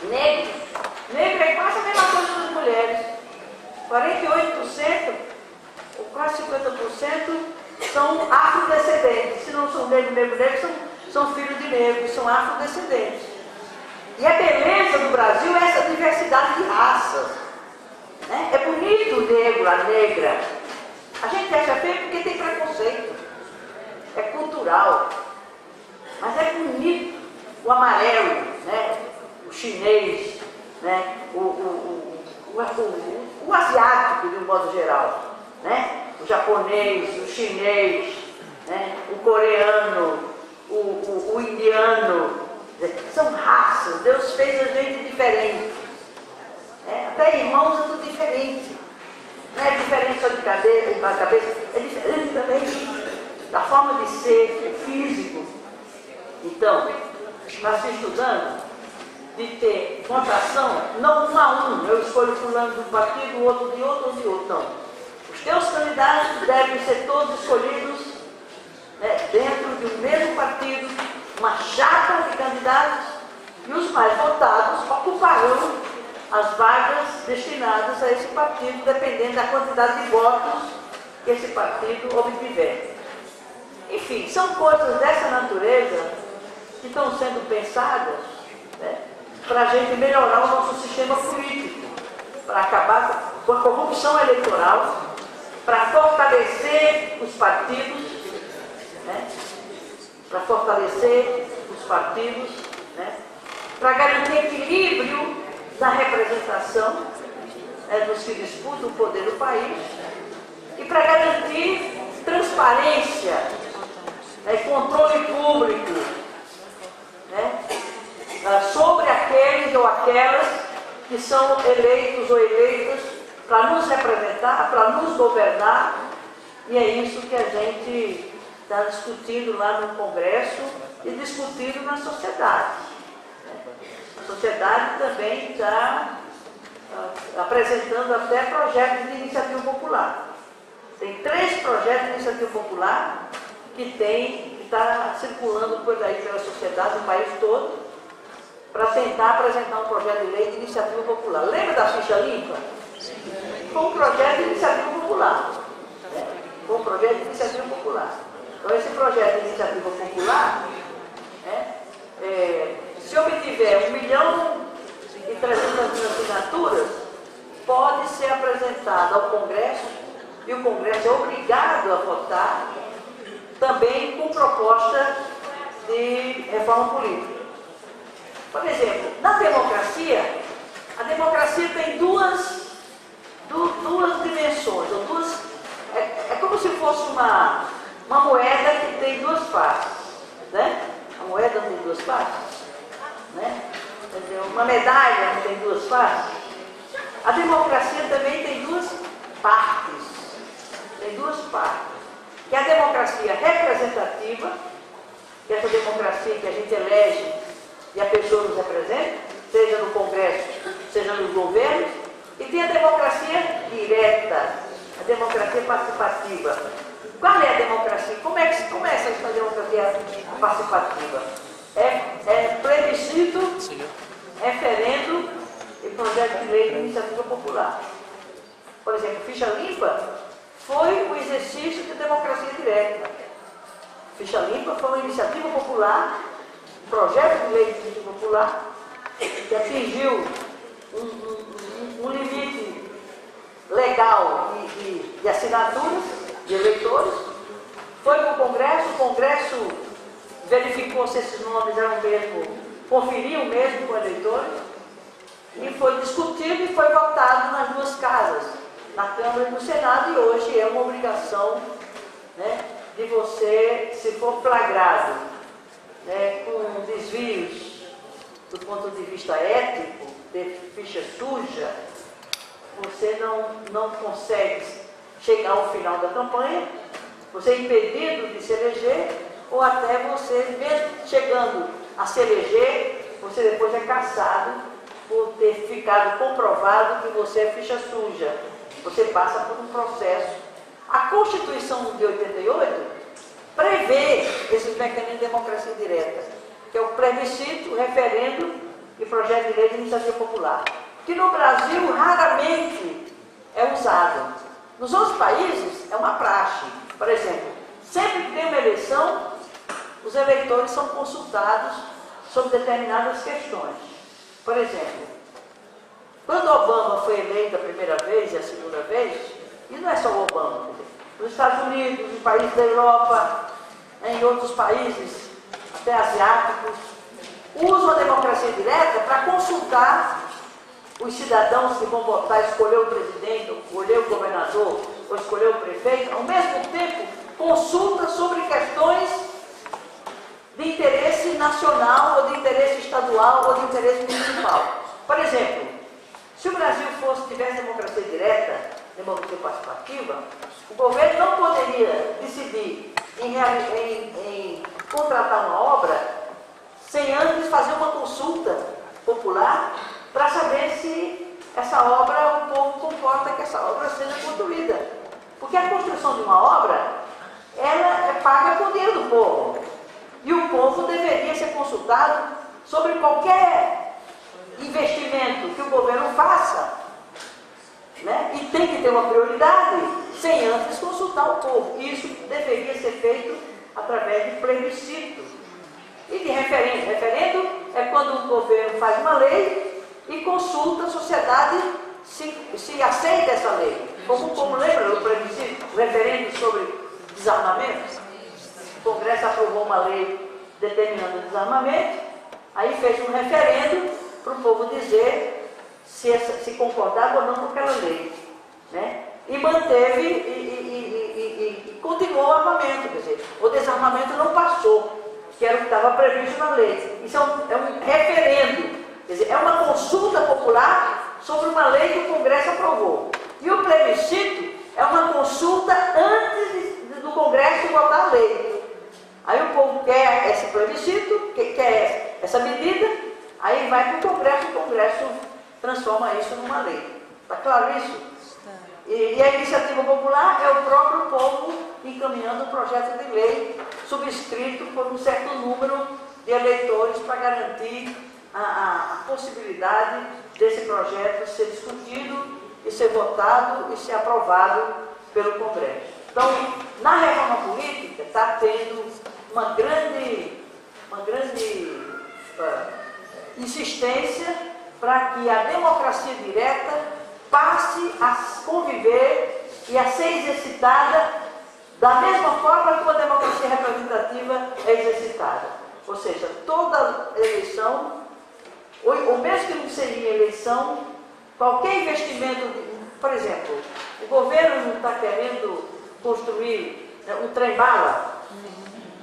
Negro. Negro é quase a mesma coisa das mulheres. 48%, ou quase 50%, são afrodescendentes. Se não são negros, são filhos de negros, são afrodescendentes. E a beleza do Brasil é essa diversidade de raças. Né? É bonito o negro, a negra. A gente acha feio porque tem preconceito. É cultural. Mas é bonito. O amarelo, né? O chinês, né? O asiático, de um modo geral. Né? O japonês, o chinês, né? O coreano, o indiano. São raças. Deus fez a gente diferente. Até irmãos é tudo diferente. Não é diferente só de cabeça, é diferente também da forma de ser, físico. Então, nós estamos estudando de ter votação, não um a um, eu escolho fulano de um partido, o outro de outro, de outro, não. Os teus candidatos devem ser todos escolhidos, né, dentro de um mesmo partido, uma chapa de candidatos, e os mais votados ocuparão as vagas destinadas a esse partido, dependendo da quantidade de votos que esse partido obtiver. Enfim, são coisas dessa natureza que estão sendo pensadas, né, para a gente melhorar o nosso sistema político, para acabar com a corrupção eleitoral, para fortalecer os partidos, né, para fortalecer os partidos, né, para garantir equilíbrio na representação, né, dos que disputam o poder do país e para garantir transparência, né, controle público, né, sobre aqueles ou aquelas que são eleitos ou eleitas para nos representar, para nos governar, e é isso que a gente está discutindo lá no Congresso e discutindo na sociedade. A sociedade também está apresentando até projetos de iniciativa popular. Tem 3 projetos de iniciativa popular que está circulando por aí pela sociedade, no país todo, para tentar apresentar um projeto de lei de iniciativa popular. Lembra da ficha limpa? Foi um projeto de iniciativa popular. Né? Foi um projeto de iniciativa popular. Então, esse projeto de iniciativa popular, se obtiver 1.300.000 assinaturas, pode ser apresentado ao Congresso, e o Congresso é obrigado a votar, também com proposta de reforma política. Por exemplo, na democracia, a democracia tem duas dimensões, ou é como se fosse uma moeda que tem duas faces, né? A moeda tem duas faces, né? Quer dizer, uma medalha não tem duas faces. A democracia também tem duas partes, que é a democracia representativa, que é essa democracia que a gente elege e a pessoa nos representa, seja no Congresso, seja nos governos, e tem a democracia direta, a democracia participativa. Qual é a democracia? Como é essa democracia participativa? É plebiscito, referendo e projeto de lei de iniciativa popular. Por exemplo, ficha limpa foi o exercício de democracia direta. Ficha limpa foi uma iniciativa popular, um projeto de lei de iniciativa popular, que atingiu um limite legal de assinaturas de eleitores, foi para o Congresso verificou se esses nomes eram mesmo, conferiam mesmo com eleitores, e foi discutido e foi votado nas duas casas, na Câmara e no Senado, e hoje é uma obrigação, né, de você, se for flagrado, né, com desvios do ponto de vista ético, de ficha suja, você não consegue chegar ao final da campanha, você é impedido de se eleger, ou até você, mesmo chegando a se eleger, você depois é cassado por ter ficado comprovado que você é ficha suja. Você passa por um processo. A Constituição de 88 prevê esses mecanismos de democracia direta, que é o plebiscito, o referendo e projeto de lei de iniciativa popular, que no Brasil raramente é usado. Nos outros países é uma praxe. Por exemplo, sempre que tem uma eleição, os eleitores são consultados sobre determinadas questões. Por exemplo, quando Obama foi eleito a primeira vez e a segunda vez, e não é só o Obama, nos Estados Unidos, em países da Europa, em outros países, até asiáticos, usam a democracia direta para consultar os cidadãos que vão votar, escolher o presidente, ou escolher o governador, ou escolher o prefeito, ao mesmo tempo consulta sobre questões de interesse nacional, ou de interesse estadual, ou de interesse municipal. Por exemplo, se o Brasil tivesse democracia direta, democracia participativa, o governo não poderia decidir em contratar uma obra sem antes fazer uma consulta popular para saber se essa obra, o povo concorda que essa obra seja construída. Porque a construção de uma obra, ela é paga com o dinheiro do povo. E o povo deveria ser consultado sobre qualquer investimento que o governo faça, né? E tem que ter uma prioridade sem antes consultar o povo. Isso deveria ser feito através de plebiscito e de referendo. Referendo é quando o governo faz uma lei e consulta a sociedade se aceita essa lei. Como lembra do plebiscito, o referendo sobre desarmamento? O Congresso aprovou uma lei determinando o desarmamento, aí fez um referendo para o povo dizer se concordava ou não com aquela lei, né? E manteve e continuou o armamento, quer dizer, o desarmamento não passou, que era o que estava previsto na lei. Isso é um referendo, quer dizer, é uma consulta popular sobre uma lei que o Congresso aprovou. E o plebiscito é uma consulta antes do Congresso votar a lei. Aí o povo quer esse plebiscito, quer essa medida, aí vai para o Congresso transforma isso numa lei. Está claro isso? E a iniciativa popular é o próprio povo encaminhando um projeto de lei subscrito por um certo número de eleitores para garantir a possibilidade desse projeto ser discutido e ser votado e ser aprovado pelo Congresso. Então, na reforma política está tendo uma grande insistência para que a democracia direta passe a conviver e a ser exercitada da mesma forma que uma democracia representativa é exercitada. Ou seja, toda eleição, ou mesmo que não seria eleição, qualquer investimento, por exemplo, o governo não está querendo construir um trem-bala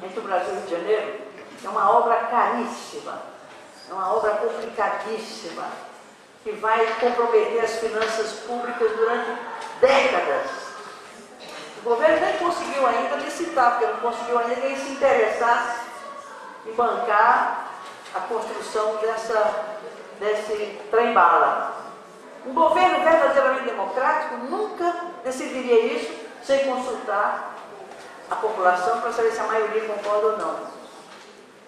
entre o Brasil e o Rio de Janeiro, é uma obra caríssima, é uma obra complicadíssima, que vai comprometer as finanças públicas durante décadas. O governo nem conseguiu ainda licitar, porque não conseguiu ainda quem se interessasse em bancar a construção desse trem-bala. Um governo verdadeiramente democrático nunca decidiria isso sem consultar a população para saber se a maioria concorda ou não.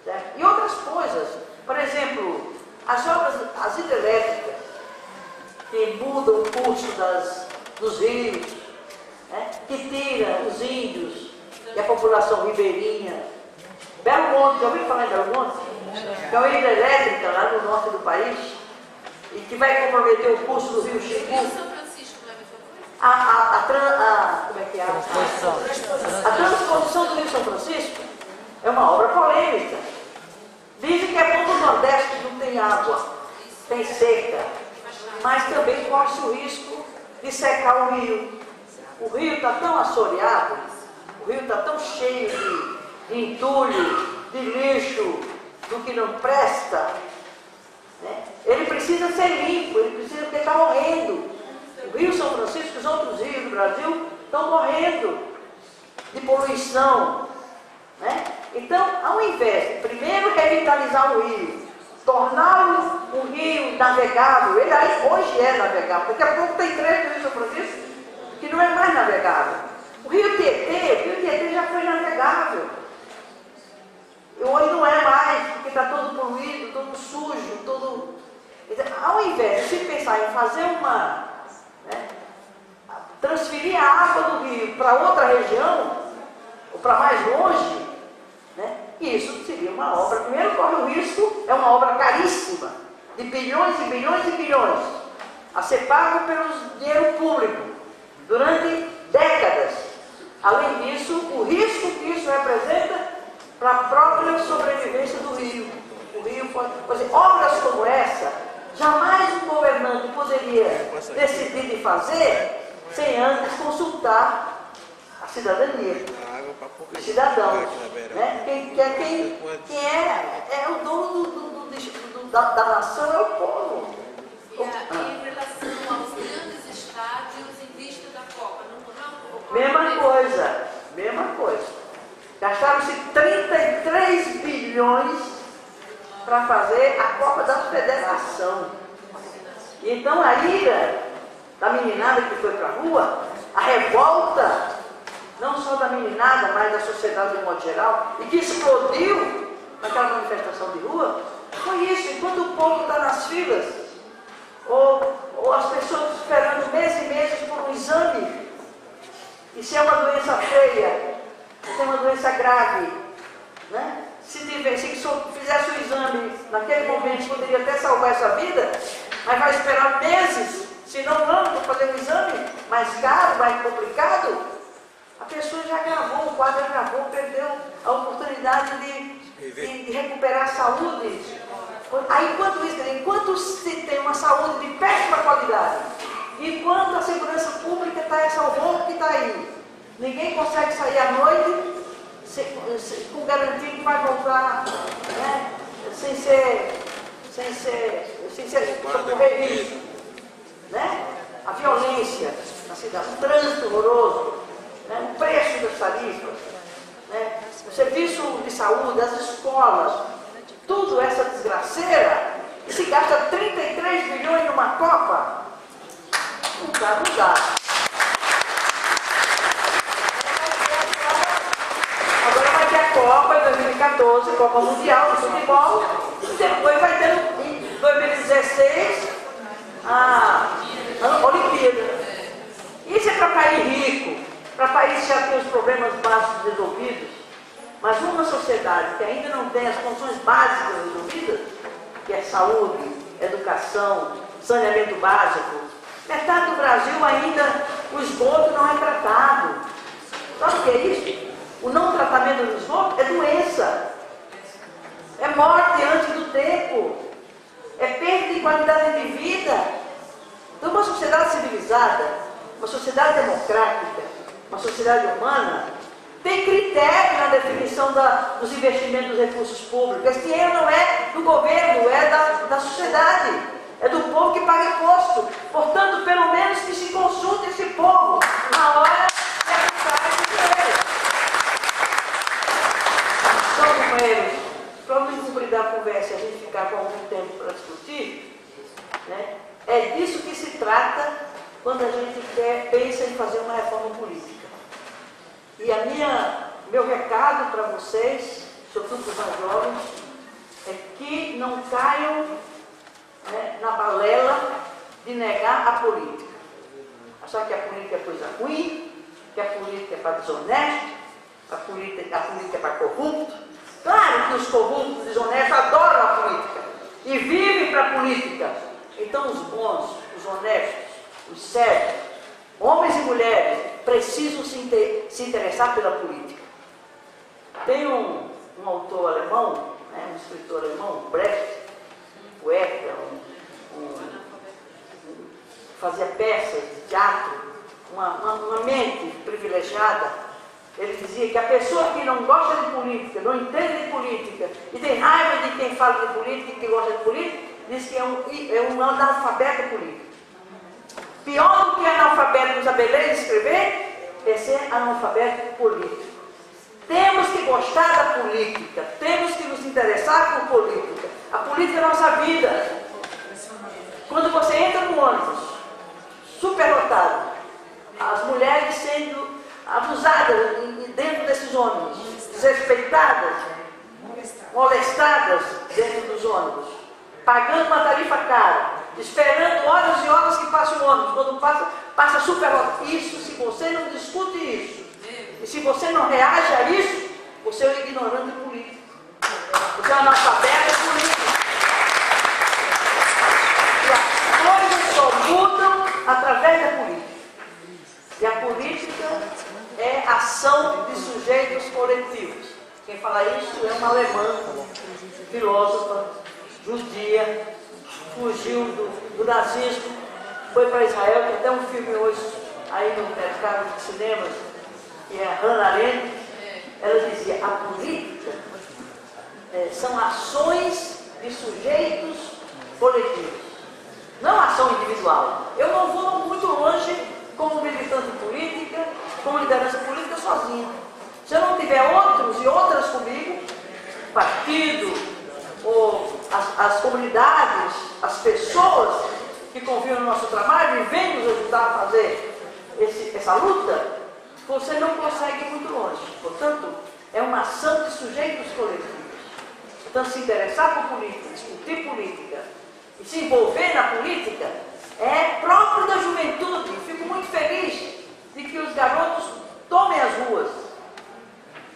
Certo? E outras coisas, por exemplo, as hidrelétricas, que mudam o curso dos rios, né? Que tira os índios e a população ribeirinha. Belo Monte, já ouviu falar em Belo Monte? Que é uma hidrelétrica lá no norte do país, e que vai comprometer o curso do rio Xingu. Como é que é? A transposição do Rio São Francisco é uma obra polêmica. Dizem que é bom no Nordeste, que não tem água, tem seca, mas também corre o risco de secar o rio. O rio está tão assoreado, o rio está tão cheio de entulho, de lixo, do que não presta, né? Ele precisa ser limpo, ele precisa porque está morrendo. O Rio São Francisco e os outros rios do Brasil estão morrendo de poluição, né? Então, ao invés de primeiro revitalizar o rio, torná-lo um rio navegável, ele aí hoje é navegável, daqui a pouco tem trecho do Rio São Francisco que não é mais navegável. O Rio Tietê já foi navegável. E hoje não é mais, porque está todo poluído, todo sujo, todo... Ao invés de se pensar em fazer transferir a água do rio para outra região, ou para mais longe, né? Isso seria uma obra, primeiro corre o risco, é uma obra caríssima, de bilhões e bilhões e bilhões, a ser pago pelo dinheiro público, durante décadas. Além disso, o risco que isso representa para a própria sobrevivência do rio. O rio pode... Por exemplo, obras como essa, jamais um governante poderia decidir de fazer sem antes consultar a cidadania, os cidadãos, né? Quem é o dono da nação, é o povo. E em relação aos grandes estádios em vista da Copa, não Mesma coisa. Gastaram-se 33 bilhões para fazer a Copa da Federação. Então a ira da meninada que foi para a rua, a revolta, não só da meninada, mas da sociedade de modo geral, e que explodiu naquela manifestação de rua, foi isso. Enquanto o povo está nas filas, ou as pessoas esperando meses e meses por um exame, e se é uma doença feia, se é uma doença grave, né? Se fizesse o exame naquele momento, poderia até salvar essa vida, mas vai esperar meses, se não vamos fazer um exame mais caro, mais complicado, a pessoa já agravou, o quadro agravou, perdeu a oportunidade de recuperar a saúde. Aí, enquanto se tem uma saúde de péssima qualidade, enquanto a segurança pública está essa horror que está aí, ninguém consegue sair à noite com garantia que vai voltar, né, sem ser socorrido, né? A violência na cidade, o trânsito horroroso, né? O preço das tarifas, né? O serviço de saúde, as escolas, tudo essa desgraceira, e se gasta 33 bilhões numa Copa, não dá. Agora vai ter a Copa em 2014, Copa Mundial de Futebol, e depois vai ter em 2016 a Olimpíada. Isso é para país rico, para país que já tem os problemas básicos resolvidos, mas uma sociedade que ainda não tem as funções básicas resolvidas, que é saúde, educação, saneamento básico, metade do Brasil ainda o esgoto não é tratado. Sabe o que é isso? O não tratamento do esgoto é doença, é morte antes do tempo, é perda de qualidade de vida. Então, uma sociedade civilizada, uma sociedade democrática, uma sociedade humana, tem critério na definição dos investimentos dos recursos públicos. Esse dinheiro não é do governo, é da sociedade, é do povo que paga imposto. Portanto, pelo menos que se consulte esse povo na hora de aplicar esse dinheiro. Então, companheiros, para não encobrir a conversa e a gente ficar com algum tempo para discutir, né, é disso que se trata quando a gente pensa em fazer uma reforma política. E meu recado para vocês, sobretudo para os mais jovens, é que não caiam, né, na balela de negar a política. Achar que a política é coisa ruim, que a política é para desonesto, a política é para corrupto. Claro que os corruptos, desonestos adoram a política e vivem para a política. Então os bons, os honestos, os sérios, homens e mulheres, precisam se interessar pela política. Tem um autor alemão, né, um escritor alemão, Brecht, poeta, fazia peças de teatro, uma mente privilegiada. Ele dizia que a pessoa que não gosta de política, não entende de política e tem raiva de quem fala de política e que gosta de política, diz que é um analfabeto político. Pior do que analfabeto não saber ler e escrever é ser analfabeto político. Temos que gostar da política, temos que nos interessar por política. A política é a nossa vida. Quando você entra no ônibus, superlotado, as mulheres sendo abusadas dentro desses ônibus, desrespeitadas, molestadas dentro dos ônibus, pagando uma tarifa cara, esperando horas e horas que passe o ônibus, quando passa superlotado. Isso, se você não discute isso, e se você não reage a isso, você é um ignorante político. Você é um analfabeto político. E as coisas só mudam através da política. E a política é ação de sujeitos coletivos. Quem fala isso é uma alemã, filósofa, judia, fugiu do nazismo, foi para Israel, tem até um filme hoje aí no mercado de cinemas, que é a Hannah Arendt. Ela dizia, a política são ações de sujeitos coletivos, não ação individual. Eu não vou muito longe como militante política, como liderança política sozinha. Se eu não tiver outros e outras comigo, partido, ou as comunidades, as pessoas que confiam no nosso trabalho e vêm nos ajudar a fazer essa luta, você não consegue ir muito longe. Portanto, é uma ação de sujeitos coletivos. Portanto, se interessar por política, discutir política e se envolver na política é próprio da juventude. Fico muito feliz de que os garotos tomem as ruas.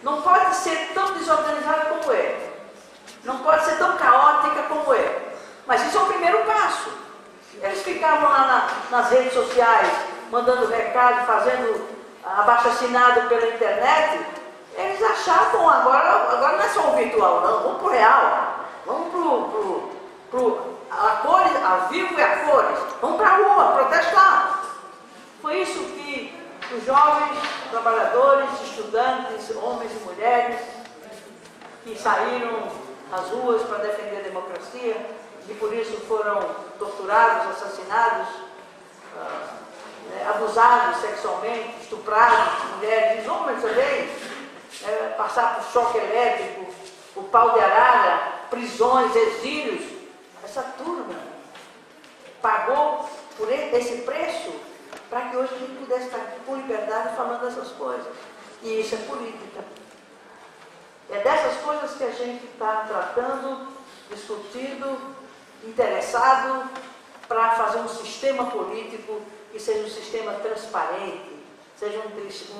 Não pode ser tão desorganizado como é. Não pode ser tão caótica como é. Mas isso é o primeiro passo. Eles ficavam lá nas redes sociais, mandando recado, fazendo abaixo-assinado pela internet. Eles achavam, agora não é só o virtual, não, vamos para o real. Vamos a cores, a vivo e a cores. Vamos para a rua, protestar. Foi isso que os jovens, trabalhadores, estudantes, homens e mulheres, que saíram às ruas para defender a democracia e por isso foram torturados, assassinados, abusados sexualmente, estuprados, mulheres, homens também, passar por choque elétrico, por pau de arara, prisões, exílios. Essa turma pagou por esse preço para que hoje a gente pudesse estar aqui com liberdade falando dessas coisas. E isso é política. É dessas coisas que a gente está tratando, discutindo, interessado para fazer um sistema político que seja um sistema transparente, seja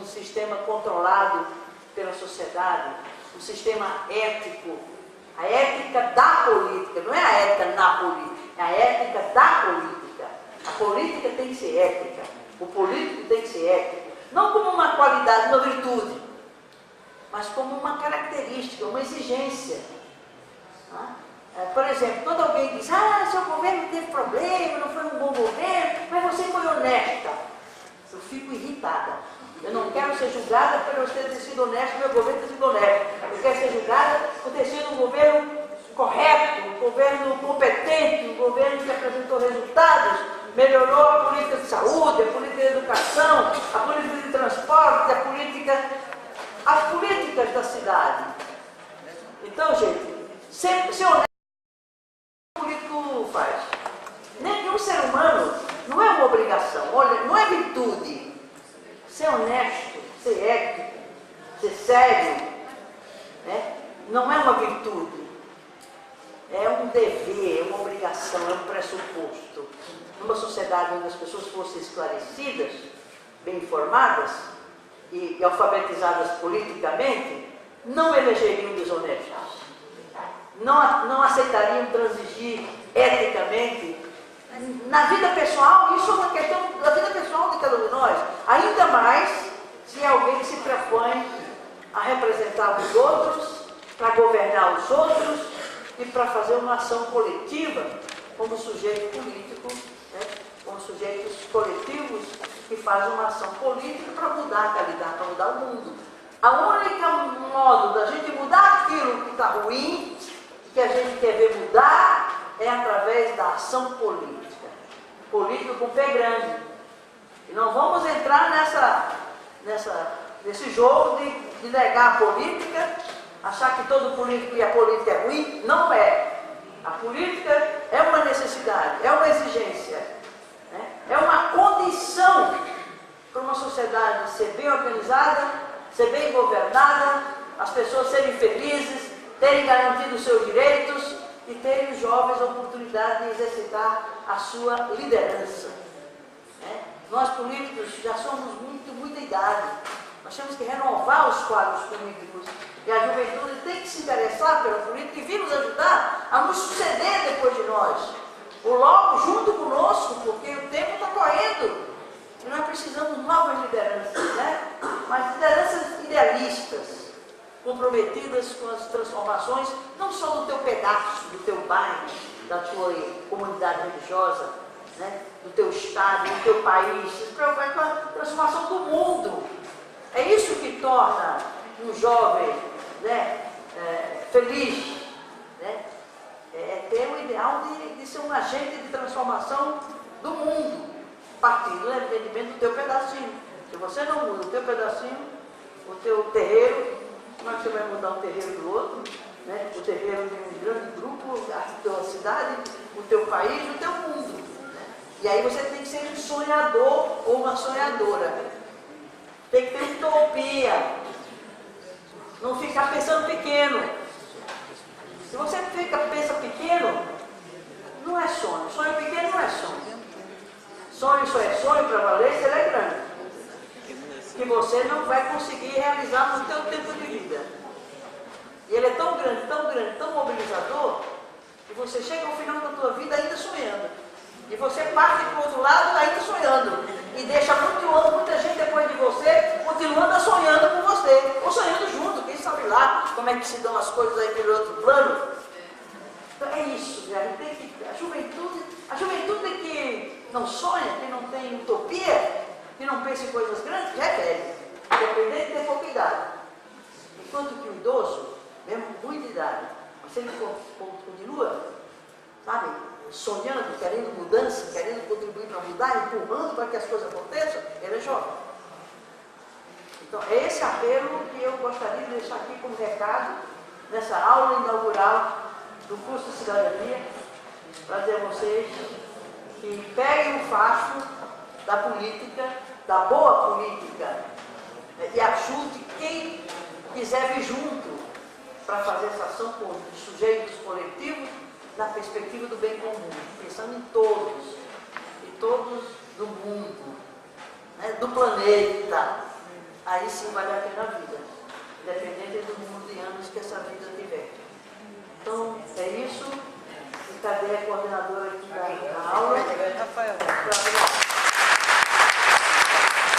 um sistema controlado pela sociedade, um sistema ético, a ética da política, não é a ética na política, é a ética da política. A política tem que ser ética, o político tem que ser ético, não como uma qualidade, uma virtude, mas como uma característica, uma exigência. Por exemplo, quando alguém diz, seu governo teve problema, não foi um bom governo, mas você foi honesta. Eu fico irritada. Eu não quero ser julgada por eu ter sido honesta, meu governo ter sido honesto. Eu quero ser julgada por ter sido um governo correto, um governo competente, um governo que apresentou resultados, melhorou a política de saúde, a política de educação, a política de transporte, as políticas da cidade. Então, gente, sempre ser honesto o político faz. Nenhum ser humano não é uma obrigação, olha, não é virtude. Ser honesto, ser ético, ser sério, né? Não é uma virtude. É um dever, é uma obrigação, é um pressuposto. Numa sociedade onde as pessoas fossem esclarecidas, bem informadas e alfabetizadas politicamente, não elegeriam desonestos. Não aceitariam transigir eticamente. Na vida pessoal, isso é uma questão da vida pessoal de cada um de nós. Ainda mais se alguém se propõe a representar os outros, para governar os outros e para fazer uma ação coletiva como sujeito político, né? Como sujeitos coletivos que fazem uma ação política para mudar a realidade, para mudar o mundo. A única modo da gente mudar aquilo que está ruim, que a gente quer ver mudar, é através da ação política. Política com pé grande. E não vamos entrar nesse jogo de negar a política, achar que todo político e a política é ruim. Não é. A política é uma necessidade, é uma exigência, né? É uma condição para uma sociedade ser bem organizada, ser bem governada, as pessoas serem felizes, terem garantido os seus direitos e terem os jovens a oportunidade de exercitar a sua liderança. Né? Nós políticos já somos muita idade. Nós temos que renovar os quadros políticos. E a juventude tem que se interessar pela política e vir nos ajudar a nos suceder depois de nós. Ou logo junto conosco, porque o tempo está correndo. E nós precisamos de novas lideranças, né? Mas lideranças idealistas, comprometidas com as transformações, não só do teu pedaço, do teu bairro, da tua comunidade religiosa, né? Do teu estado, do teu país, se preocupar com a transformação do mundo. É isso que torna um jovem, né, feliz, né? É ter o ideal de ser um agente de transformação do mundo, partindo do entendimento do teu pedacinho. Se você não muda o teu pedacinho, o teu terreiro, como é que você vai mudar um terreiro do outro? Né? O terreiro de um grande grupo, a tua cidade, o teu país, o teu mundo. Né? E aí você tem que ser um sonhador ou uma sonhadora. Tem que ter utopia. Não ficar pensando pequeno. Se você pensa pequeno, não é sonho. Sonho pequeno não é sonho. Sonho só é sonho para valer se ele é grande. Que você não vai conseguir realizar no teu tempo de vida. E ele é tão grande, tão mobilizador, que você chega ao final da tua vida ainda sonhando. E você parte para o outro lado ainda sonhando. E deixa muita gente depois de você, continuando sonhando com você. Ou sonhando junto, quem sabe lá como é que se dão as coisas aí pelo outro plano. Então é isso, velho. A juventude que não sonha, que não tem utopia, que não pensa em coisas grandes, já é velho. Independente de ter pouca idade. Enquanto que o idoso, mesmo com muita idade, mas se ele continua, sabe, sonhando, querendo mudança, querendo contribuir para mudar, empurrando para que as coisas aconteçam, ele é jovem. Então, é esse apelo que eu gostaria de deixar aqui como recado nessa aula inaugural do curso de cidadania, para dizer a vocês que peguem o facho da política, da boa política, e ajude quem quiser vir junto para fazer essa ação com os sujeitos coletivos na perspectiva do bem comum, pensando em todos, e todos do mundo. né, do planeta e tal. Aí sim vale a pena a vida, independente do número de anos que essa vida tiver. Então, é isso. E cadê a coordenadora aqui da aula?